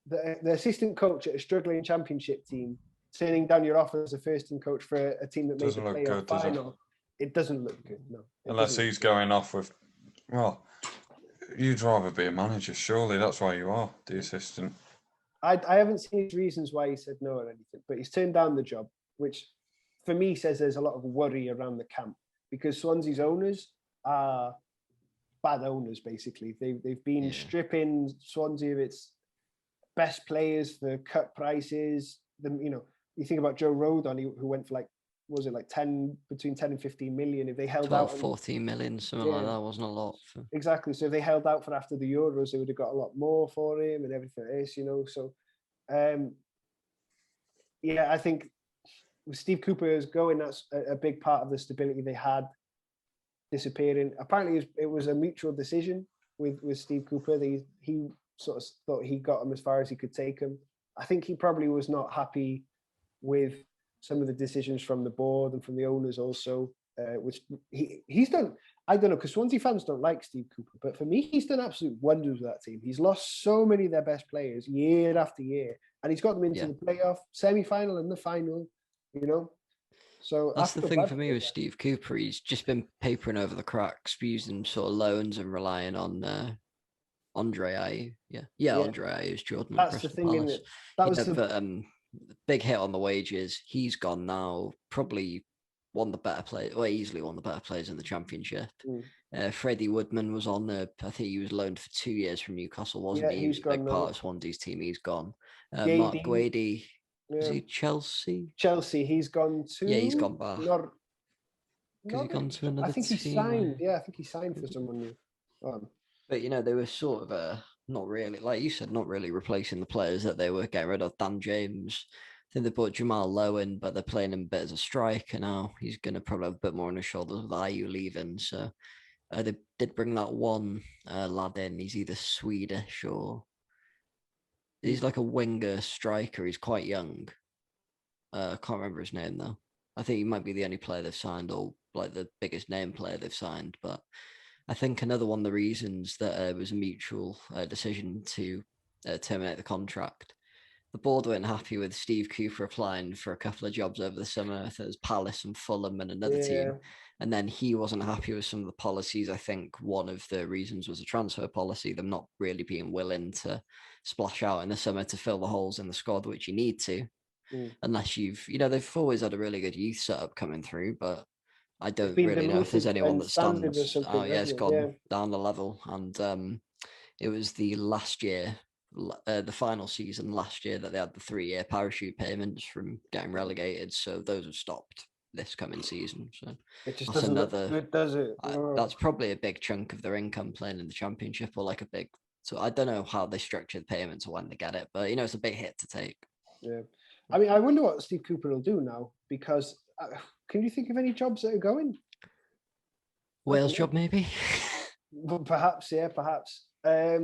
the assistant coach at a struggling championship team turning down your offer as a first-team coach for a team that made the playoff final, it doesn't look good. No, unless he's going off with, well, you'd rather be a manager, surely. That's why you are the assistant. I haven't seen his reasons why he said no or anything, but he's turned down the job, which for me says there's a lot of worry around the camp. Because Swansea's owners are bad owners, basically. They've been stripping Swansea of its best players for cut prices. You think about Joe Rodon, who went for between 10 and 15 million. If they held 12, 14 million, something like that, wasn't a lot. Exactly. So if they held out for after the Euros, they would have got a lot more for him and everything else, So, I think with Steve Cooper is going, that's a big part of the stability they had disappearing. Apparently, it was a mutual decision with Steve Cooper. He sort of thought he got him as far as he could take him. I think he probably was not happy with some of the decisions from the board and from the owners also, which he's done. I don't know, because Swansea fans don't like Steve Cooper, but for me, he's done absolute wonders with that team. He's lost so many of their best players year after year, and he's got them into the playoff, semi-final, and the final. You know, so that's the thing for me with Steve Cooper. He's just been papering over the cracks, using sort of loans and relying on Andre Ayew. Andre Ayew is Jordan. That's the thing, isn't it? That was the big hit on the wages. He's gone now. Probably one of the better players, or easily one of the better players in the Championship. Freddie Woodman was on the. I think he was loaned for 2 years from Newcastle, wasn't he? He was a big part of Swansea's team. He's gone. Mark Guady. Is he Chelsea? Chelsea. He's gone to. Yeah, he's gone back. Not he's gone to another I think team. he signed. Yeah, I think he signed for someone new. But they were sort of not really, like you said, not really replacing the players that they were getting rid of. Dan James. I think they bought Jamal Lowen, but they're playing him a bit as a striker now. He's going to probably have a bit more on his shoulders with Ayew leaving. So they did bring that one lad in. He's either Swedish or he's like a winger striker. He's quite young. I can't remember his name though. I think he might be the only player they've signed, or like the biggest name player they've signed. But I think another one of the reasons that it was a mutual decision to terminate the contract. The board weren't happy with Steve Cooper applying for a couple of jobs over the summer. I think it was Palace and Fulham and another team. And then he wasn't happy with some of the policies. I think one of the reasons was a transfer policy, them not really being willing to splash out in the summer to fill the holes in the squad, which you need to. Unless they've always had a really good youth setup coming through, but I don't really know if there's anyone that stands. Oh, yeah, it's gone down the level. And it was the last year, the final season last year, that they had the 3-year parachute payments from getting relegated. So those have stopped this coming season. So it just doesn't look good, does it? That's probably a big chunk of their income playing in the Championship, or like a big. So I don't know how they structure the payments or when they get it, but it's a big hit to take. Yeah, I mean, I wonder what Steve Cooper will do now, because can you think of any jobs that are going? Wales job, maybe. Perhaps, yeah, perhaps. I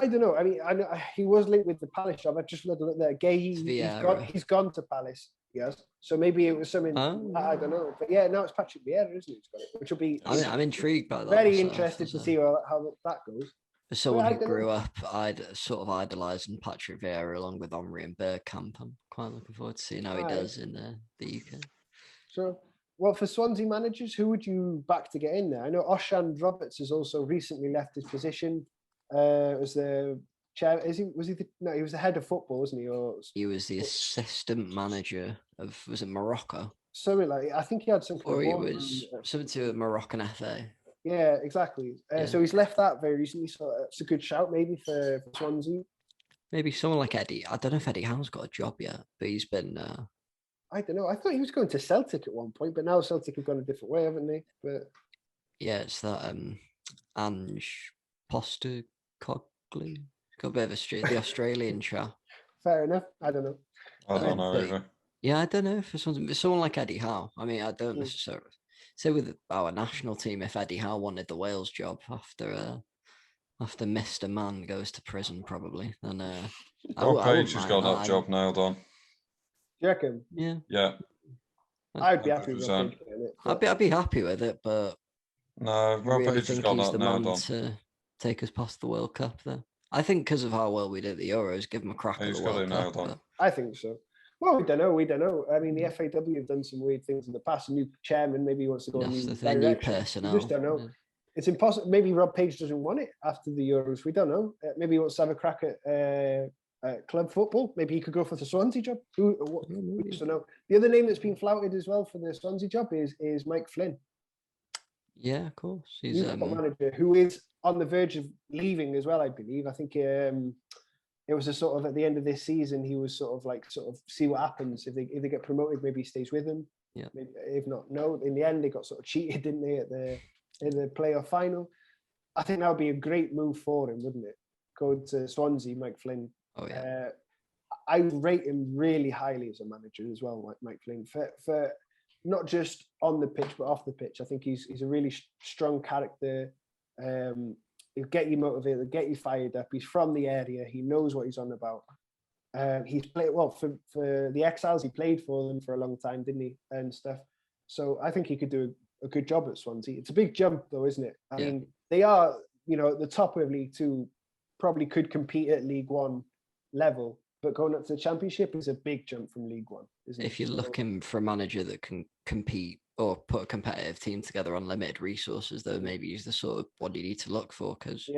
don't know. I mean, I know he was linked with the Palace job. I just looked at there. He's gone to Palace. Yes, so maybe it was something. I don't know, but yeah, now it's Patrick Vieira, isn't it? Which will be. I'm intrigued by that. Very interested to see how that goes. For someone who grew up, I'd sort of idolising Patrick Vieira along with Omri and Bergkamp. I'm quite looking forward to seeing how he does in the UK. So, well, for Swansea managers, who would you back to get in there? I know Oshand Roberts has also recently left his position. Was the chair? He was the head of football, wasn't he? Or he was the assistant manager of, was it Morocco? Something like, I think he had some. Or he was something to do with Moroccan FA. Yeah, exactly. So he's left that very recently. So it's a good shout, maybe for Swansea. Maybe someone like Eddie. I don't know if Eddie Howe's got a job yet, but he's been. I don't know. I thought he was going to Celtic at one point, but now Celtic have gone a different way, haven't they? But yeah, it's that Ange Postecoglou. Got a bit of the Australian chap. Fair enough. I don't know. I don't know either. Yeah, I don't know if someone like Eddie Howe. I mean, I don't necessarily say with our national team, if Eddie Howe wanted the Wales job after Mr. Man goes to prison, probably, then Rob Page has got that job nailed on. Do you reckon? Yeah. Yeah. I'd be happy with it. I'd be happy with it, but no, Rob Page has got that nailed on. To take us past the World Cup, though. I think because of how well we did at the Euros, give him a crack at the World Cup. But I think so. Well, we don't know. I mean, the FAW have done some weird things in the past. A new chairman, maybe he wants to go in a new personnel. We just don't know. Yeah. It's impossible. Maybe Rob Page doesn't want it after the Euros. We don't know. Maybe he wants to have a crack at club football. Maybe he could go for the Swansea job. We just don't know. The other name that's been flouted as well for the Swansea job is Mike Flynn. Yeah, of course. He's a manager who is on the verge of leaving as well, I believe. I think it was a sort of at the end of this season, he was sort of see what happens. If they get promoted, maybe he stays with them. Yeah. Maybe, if not, no. In the end, they got sort of cheated, didn't they, in the playoff final? I think that would be a great move for him, wouldn't it? Go to Swansea, Mike Flynn. Oh yeah. I rate him really highly as a manager as well, like Mike Flynn, for not just on the pitch but off the pitch. I think he's a really strong character. He'll get you motivated, get you fired up. He's from the area. He knows what he's on about. He's played well for the Exiles. He played for them for a long time, didn't he? And stuff. So I think he could do a good job at Swansea. It's a big jump, though, isn't it? I mean, they are, at the top of League Two, probably could compete at League One level, but going up to the Championship is a big jump from League One, isn't it? If you're looking for a manager that can compete or put a competitive team together on limited resources, though, maybe he's the sort of one you need to look for, because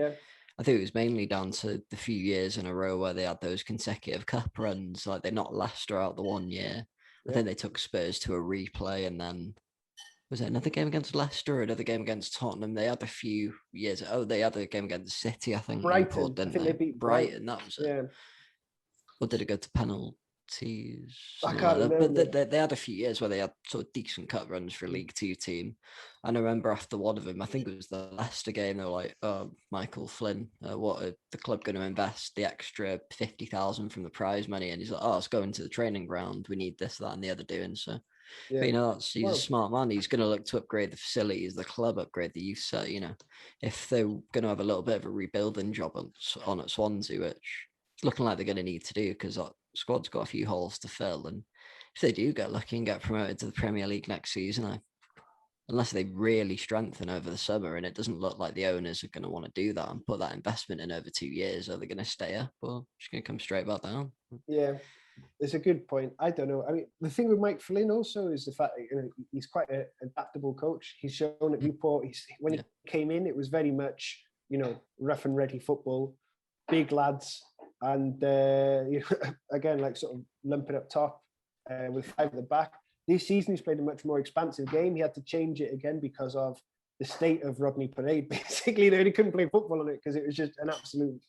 I think it was mainly down to the few years in a row where they had those consecutive cup runs. Like, they knocked Leicester out the one year. I think they took Spurs to a replay, and then was it another game against Leicester or another game against Tottenham? They had a few years. Oh, they had a game against City, I think. Brighton. Didn't I think they beat Brighton. That was it. Yeah. Or did it go to penalties? I can't remember. But they had a few years where they had sort of decent cut runs for a League Two team. And I remember after one of them, I think it was the Leicester game, they were like, "Oh, Michael Flynn, what are the club going to invest the extra 50,000 from the prize money?" And he's like, "Oh, it's going to the training ground. We need this, that, and the other doing so." Yeah. But, he's a smart man. He's going to look to upgrade the facilities, the club, upgrade the youth set. If they're going to have a little bit of a rebuilding job on at Swansea, which it's looking like they're going to need to do, because that squad's got a few holes to fill. And if they do get lucky and get promoted to the Premier League next season, unless they really strengthen over the summer, and it doesn't look like the owners are going to want to do that and put that investment in over 2 years, are they going to stay up or just going to come straight back down? Yeah. It's a good point. I don't know. I mean, the thing with Mike Flynn also is the fact that he's quite an adaptable coach. He's shown at Newport. When he came in, it was very much rough and ready football, big lads, and again, like sort of lumping up top with 5 at the back. This season, he's played a much more expansive game. He had to change it again because of the state of Rodney Parade. Basically, they couldn't play football on it because it was just an absolute,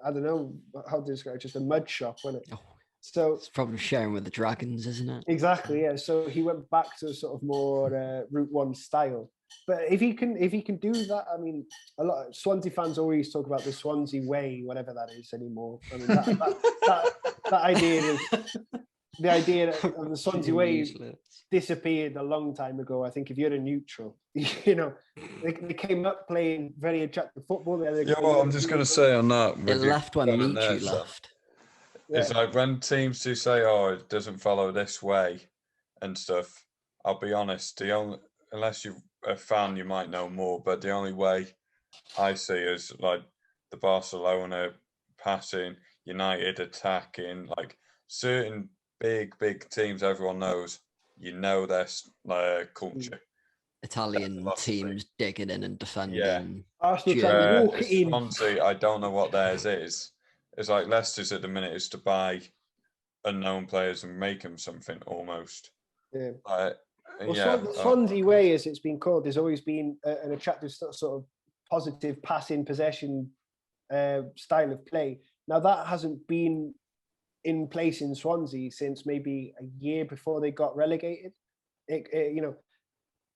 I don't know how to describe it, just a mud shop, wasn't it? So it's probably sharing with the Dragons, isn't it? Exactly, yeah. So he went back to a sort of more Route One style. But if he can do that, I mean, a lot of Swansea fans always talk about the Swansea way, whatever that is anymore. I mean, that idea is the idea of the Swansea way disappeared a long time ago. I think if you're a neutral, they came up playing very attractive football. I'm just going to say on that. It left when Michu left. It's like when teams do say, "Oh, it doesn't follow this way," and stuff. I'll be honest. Unless you're a fan, you might know more. But the only way I see is like the Barcelona passing, United attacking, like certain big teams. Everyone knows. Their culture. Italian teams digging in and defending. Yeah. Arsenal Swansea, I don't know what theirs is. It's like Leicester's at the minute is to buy unknown players and make them something almost. Yeah. Swansea way, as it's been called, has always been an attractive sort of positive passing possession style of play. Now that hasn't been in place in Swansea since maybe a year before they got relegated.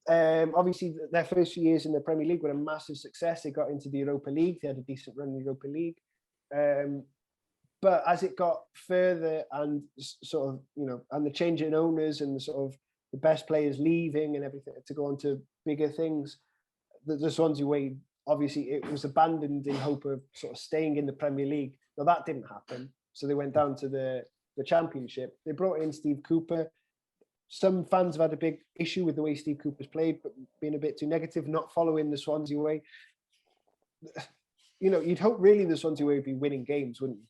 Obviously their first few years in the Premier League were a massive success. They got into the Europa League. They had a decent run in the Europa League. But as it got further and sort of, and the change in owners and the sort of the best players leaving and everything to go on to bigger things, the Swansea way, obviously it was abandoned in hope of sort of staying in the Premier League. Now that didn't happen. So they went down to the Championship. They brought in Steve Cooper. Some fans have had a big issue with the way Steve Cooper's played, but being a bit too negative, not following the Swansea way. You'd hope really the Swansea way would be winning games, wouldn't you?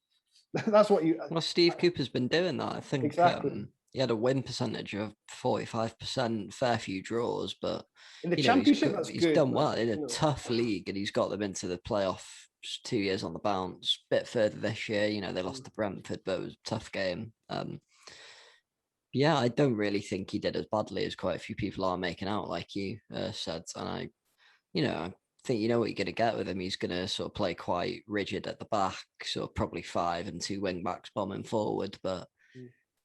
That's what you. Well, Steve Cooper's been doing that. I think exactly. He had a win percentage of 45%, fair few draws, but in the Championship, he's done well in a tough league, and he's got them into the playoff 2 years on the bounce. Bit further this year, they lost to Brentford, but it was a tough game. I don't really think he did as badly as quite a few people are making out, like you said. And I think you know what you're going to get with him. He's going to sort of play quite rigid at the back, sort of probably 5 and 2 wing backs bombing forward. But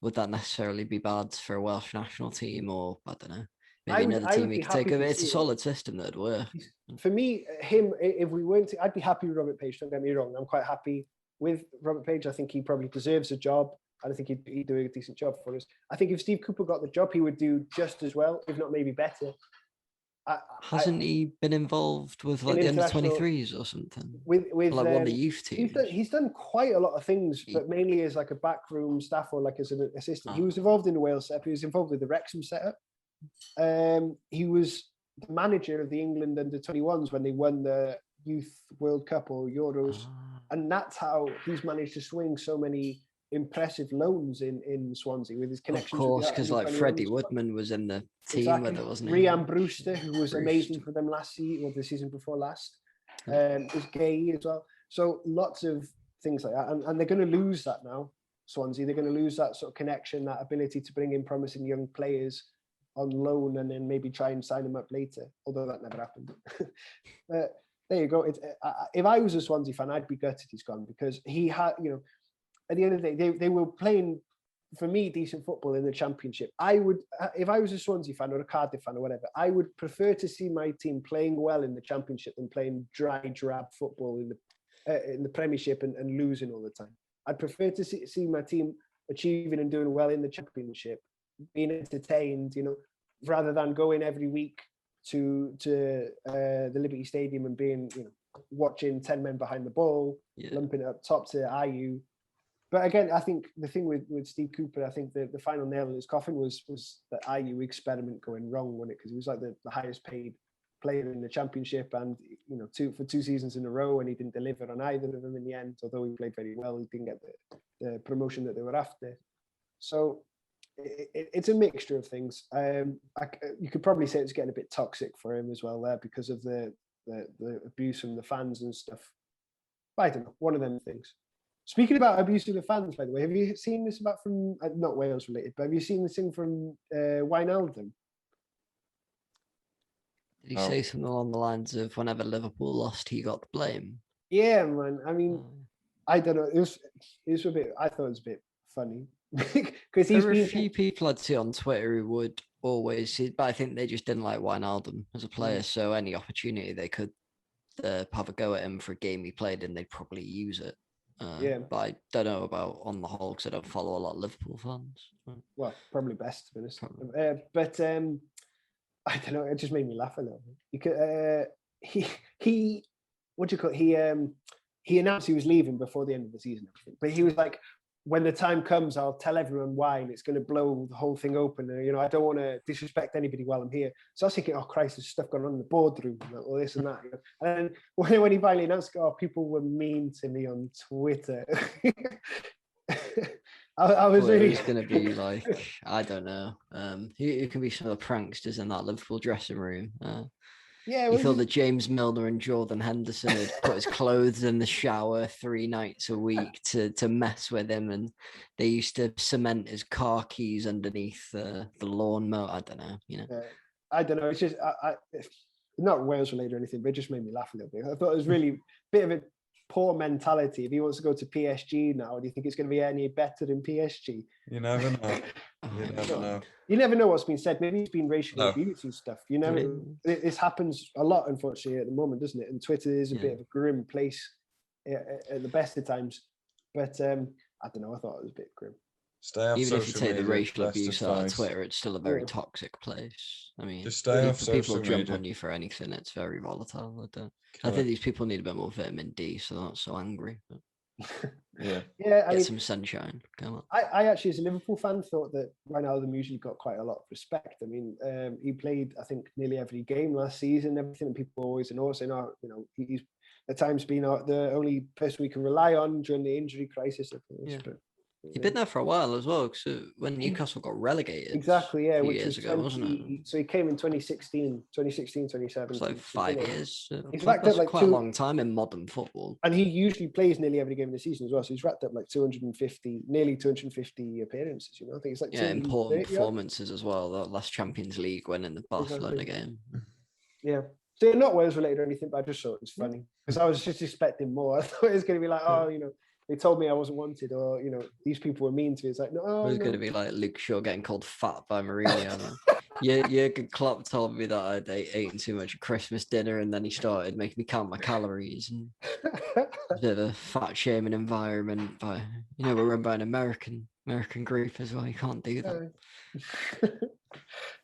would that necessarily be bad for a Welsh national team, or I don't know, maybe another team he could take over? It's a solid system that'd work. For me, if we weren't, I'd be happy with Robert Page. Don't get me wrong. I'm quite happy with Robert Page. I think he probably deserves a job. I think he'd do a decent job for us. I think if Steve Cooper got the job, he would do just as well, if not maybe better. Hasn't he been involved with like the under-23s or something? With like one of the youth teams? He's done quite a lot of things, but mainly as like a backroom staff or like as an assistant. He was involved in the Wales setup. He was involved with the Wrexham setup. He was the manager of the England under-21s when they won the Youth World Cup or Euros. And that's how he's managed to swing so many impressive loans in Swansea with his connections. Of course, because like Freddie Woodman was in the team with it, wasn't he? Rhian Brewster, who was amazing for them last season, or the season before last, was gay as well. So lots of things like that. And they're going to lose that now, Swansea. They're going to lose that sort of connection, that ability to bring in promising young players on loan and then maybe try and sign them up later, although that never happened. There you go. If I was a Swansea fan, I'd be gutted he's gone, because he had, at the end of the day, they were playing, for me, decent football in the Championship. I would, if I was a Swansea fan or a Cardiff fan or whatever, I would prefer to see my team playing well in the Championship than playing dry, drab football in the Premiership and losing all the time. I'd prefer to see my team achieving and doing well in the Championship, being entertained, rather than going every week to the Liberty Stadium and being, watching 10 men behind the ball, lumping it up top to IU. But again, I think the thing with Steve Cooper, I think the final nail in his coffin was the IU experiment going wrong, wasn't it? Because he was like the highest paid player in the Championship, and for 2 seasons in a row, and he didn't deliver on either of them in the end. Although he played very well, he didn't get the promotion that they were after. So it's a mixture of things. You could probably say it's getting a bit toxic for him as well there, because of the abuse from the fans and stuff. But I don't know, one of them things. Speaking about abuse of the fans, by the way, have you seen this from, not Wales related, but have you seen this thing from Wijnaldum? Did he say something along the lines of whenever Liverpool lost, he got the blame? Yeah, man. I mean, I don't know. It was a bit, I thought it was a bit funny. Because there were a few people I'd see on Twitter who would always see, but I think they just didn't like Wijnaldum as a player. So any opportunity they could have a go at him for a game he played in, they'd probably use it. But I don't know about on the whole, because I don't follow a lot of Liverpool fans. Well, probably best, to be honest. But I don't know. It just made me laugh a little bit. He what do you call it? He announced he was leaving before the end of the season, but he was like, when the time comes, I'll tell everyone why, and it's going to blow the whole thing open. I don't want to disrespect anybody while I'm here. So I was thinking, oh Christ, there's stuff going on in the boardroom, all this and that. And then when he finally announced, people were mean to me on Twitter. I was really. It's going to be like, I don't know. Who can be some of the pranksters in that Liverpool dressing room? You feel that James Milner and Jordan Henderson had put his clothes in the shower 3 nights a week to mess with him, and they used to cement his car keys underneath the lawnmower. I don't know, I don't know. It's just it's not Wales related or anything, but it just made me laugh a little bit. I thought it was really a bit of a poor mentality. If he wants to go to PSG now, do you think it's going to be any better than PSG? You never know. You never know what's been said. Maybe it's been racially abused and stuff. This happens a lot, unfortunately, at the moment, doesn't it? And Twitter is a bit of a grim place at the best of times. But I don't know. I thought it was a bit grim. Even if you take the racial abuse out of Twitter, it's still a very toxic place. I mean, just stay off people social jump media. on you for anything. It's very volatile. I think these people need a bit more vitamin D, so they're not so angry. But get some sunshine. Come on. I actually, as a Liverpool fan, thought that Wijnaldum usually got quite a lot of respect. I mean, he played, I think, nearly every game last season. Everything, and people always in awe saying, he's at times been the only person we can rely on during the injury crisis. But he'd been there for a while as well, because when Newcastle got relegated. Exactly, yeah. Which years ago, wasn't it? So he came in 2016, 27. It's like 5 years. He's racked up like quite a long time in modern football. And he usually plays nearly every game of the season as well. So he's racked up like nearly 250 appearances. I think it's like important performances as well. The last Champions League win in the Barcelona game. Yeah. So not Wales related or anything, but I just thought it was funny because I was just expecting more. I thought it was going to be like, they told me I wasn't wanted, or these people were mean to me. It's like, no. It was going to be like Luke Shaw getting called fat by Mourinho. Jurgen Klopp told me that I'd eaten too much at Christmas dinner, and then he started making me count my calories. And a bit of a fat shaming environment, but we're run by an American group as well. You can't do that.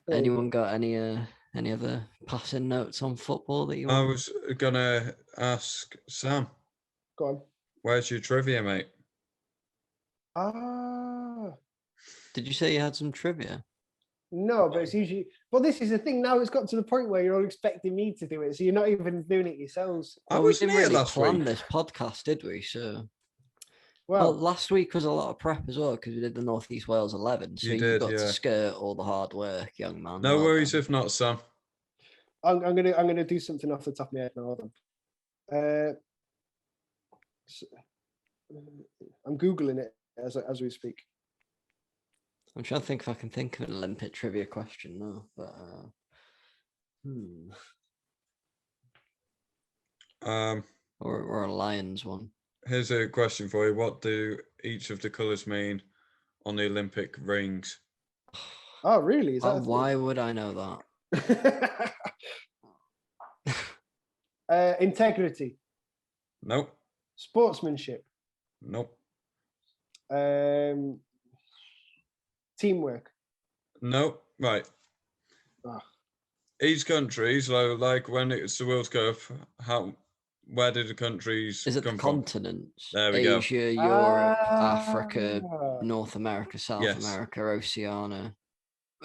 Anyone got any Any other passing notes on football that you I want? was gonna ask Sam. Go on. Where's your trivia, mate? Did you say you had some trivia? No, but it's usually. Well, this is the thing. Now it's got to the point where you're all expecting me to do it, so you're not even doing it yourselves. I We wasn't didn't here really last plan week. this podcast, did we? So, Well, last week was a lot of prep as well because we did the North East Wales 11. So You you did, got yeah. to skirt all the hard work, young man. No Well worries done. if not, Sam. I'm gonna do something off the top of my head now. Hold on. I'm googling it as we speak. I'm trying to think if I can think of an Olympic trivia question now, but or a Lions one. Here's a question for you. What do each of the colours mean on the Olympic rings? Oh, really? Is that why would I know that? Integrity. Nope. Sportsmanship. Nope. Teamwork. Nope. Right. Each country, so like when it's the World Cup, where did the countries Is it come the from? continents? There we go. Asia, Europe, Africa, North America, South Yes. America, Oceania.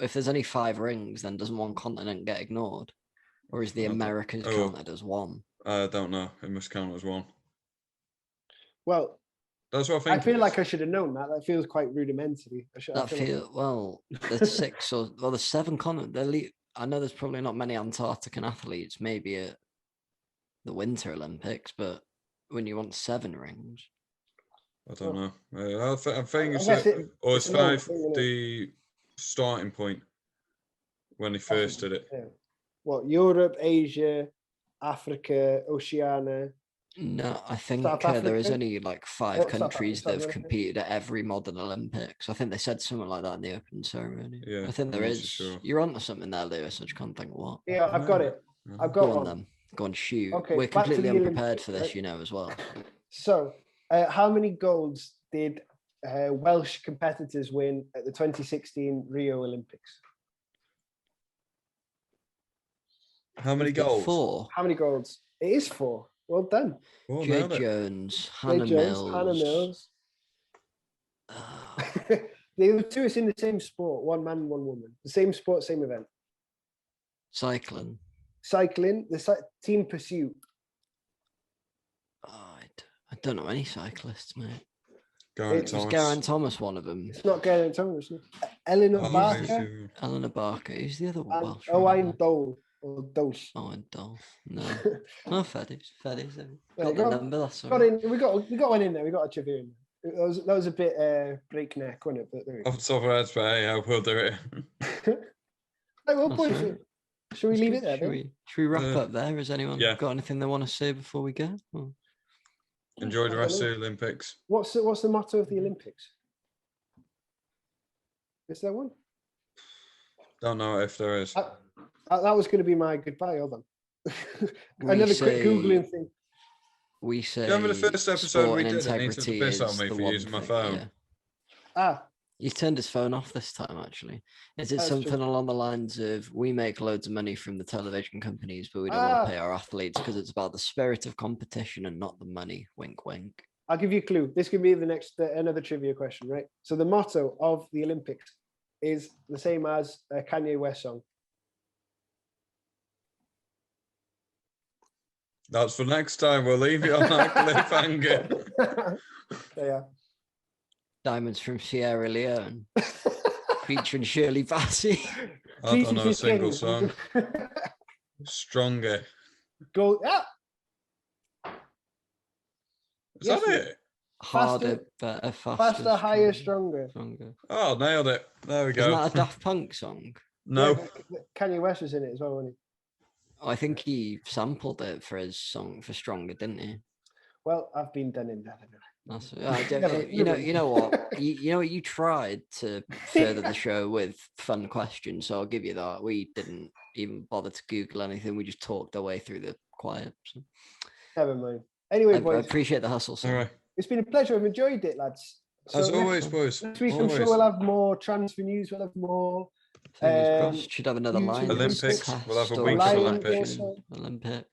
If there's only 5 rings, then doesn't one continent get ignored? Or is the Americas counted as one? I don't know. It must count as one. Well, that's what I think. I feel like I should have known that. That feels quite rudimentary. There's 6 or there's 7 continents. I know there's probably not many Antarctican athletes, maybe at the Winter Olympics, but when you want 7 rings, I don't know. I think it's 5 the starting point when they first did it. Yeah. What, Europe, Asia, Africa, Oceania? No, I think there is only like 5 countries that have competed at every modern Olympics. I think they said something like that in the opening ceremony. Yeah, I think there is. Sure. You're onto something there, Lewis. I just can't think what. Yeah, I've got it. I've got one. Then. Go on, shoot. Okay, we're completely unprepared Olympics, for this, right? As well. So, how many golds did Welsh competitors win at the 2016 Rio Olympics? How many golds? 4. How many golds? It is 4. Well done. Jay Jones, Hannah Mills. The other 2 is in the same sport. 1 man, 1 woman. The same sport, same event. Cycling, the team pursuit. I don't know any cyclists, mate. Is Geraint Thomas one of them? It's not Geraint Thomas. Eleanor Barker. Eleanor Barker. Who's the other one? Welsh. Owain Dole. Or Dose. Owain Dole. No. No, Feddies. We got one in there. We got a trivia in there. That was a bit breakneck, wasn't it? But there we go. Off the top of our heads, but yeah, we'll do it. Right, well, boys, should we leave it there? Should we wrap up there? Has anyone got anything they want to say before we go? Enjoy the rest of the Olympics. What's the motto of the Olympics? Is there one? Don't know if there is. That was going to be my goodbye. Hold on. Another quick Googling thing. We say. Remember the first episode we did? It needs to piss on me for using my phone. Yeah. He turned his phone off this time, actually. Is it something along the lines of, we make loads of money from the television companies, but we don't want to pay our athletes because it's about the spirit of competition and not the money? Wink, wink. I'll give you a clue. This could be the next, another trivia question, right? So the motto of the Olympics is the same as a Kanye West song. That's for next time. We'll leave you on that cliffhanger. Yeah. Diamonds from Sierra Leone, featuring Shirley Bassey. I don't know a single song. Stronger. Go. Is that it? Harder, better, faster, higher, stronger. Oh, nailed it. There we go. Isn't that a Daft Punk song? No. Yeah, Kanye West was in it as well, wasn't he? I think he sampled it for his song for Stronger, didn't he? Well, I've been done in that. You know what? You tried to further the show with fun questions, so I'll give you that. We didn't even bother to Google anything. We just talked our way through the quiet. So. Never mind. Anyway, boys. I appreciate the hustle. All right. It's been a pleasure. I've enjoyed it, lads. As always, boys. Next week, I'm sure we'll have more transfer news. We'll have more Fingers crossed. Should have another Lions Olympics. test We'll have a or week Lions Olympics. also. Olympics.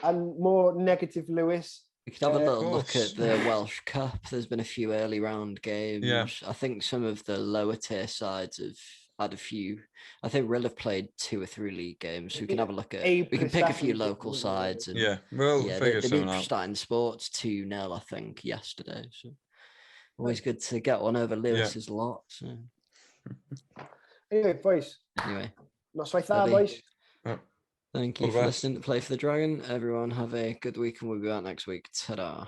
And more negative, Lewis. We could have a little look course. at the Welsh Cup. There's been a few early round games. Yeah. I think some of the lower tier sides have had a few. I think Rill have played 2 or 3 league games. So we can have a look at. We can pick a few local sides. And Yeah, we'll figure they something beat out. Starting Sports 2-0, I think, yesterday. So always good to get one over Lewis's lot. So. Anyway, boys. Anyway. Noswaith dda, boys. Thank you for listening to Play for the Dragon. Everyone have a good week and we'll be back next week. Ta-da.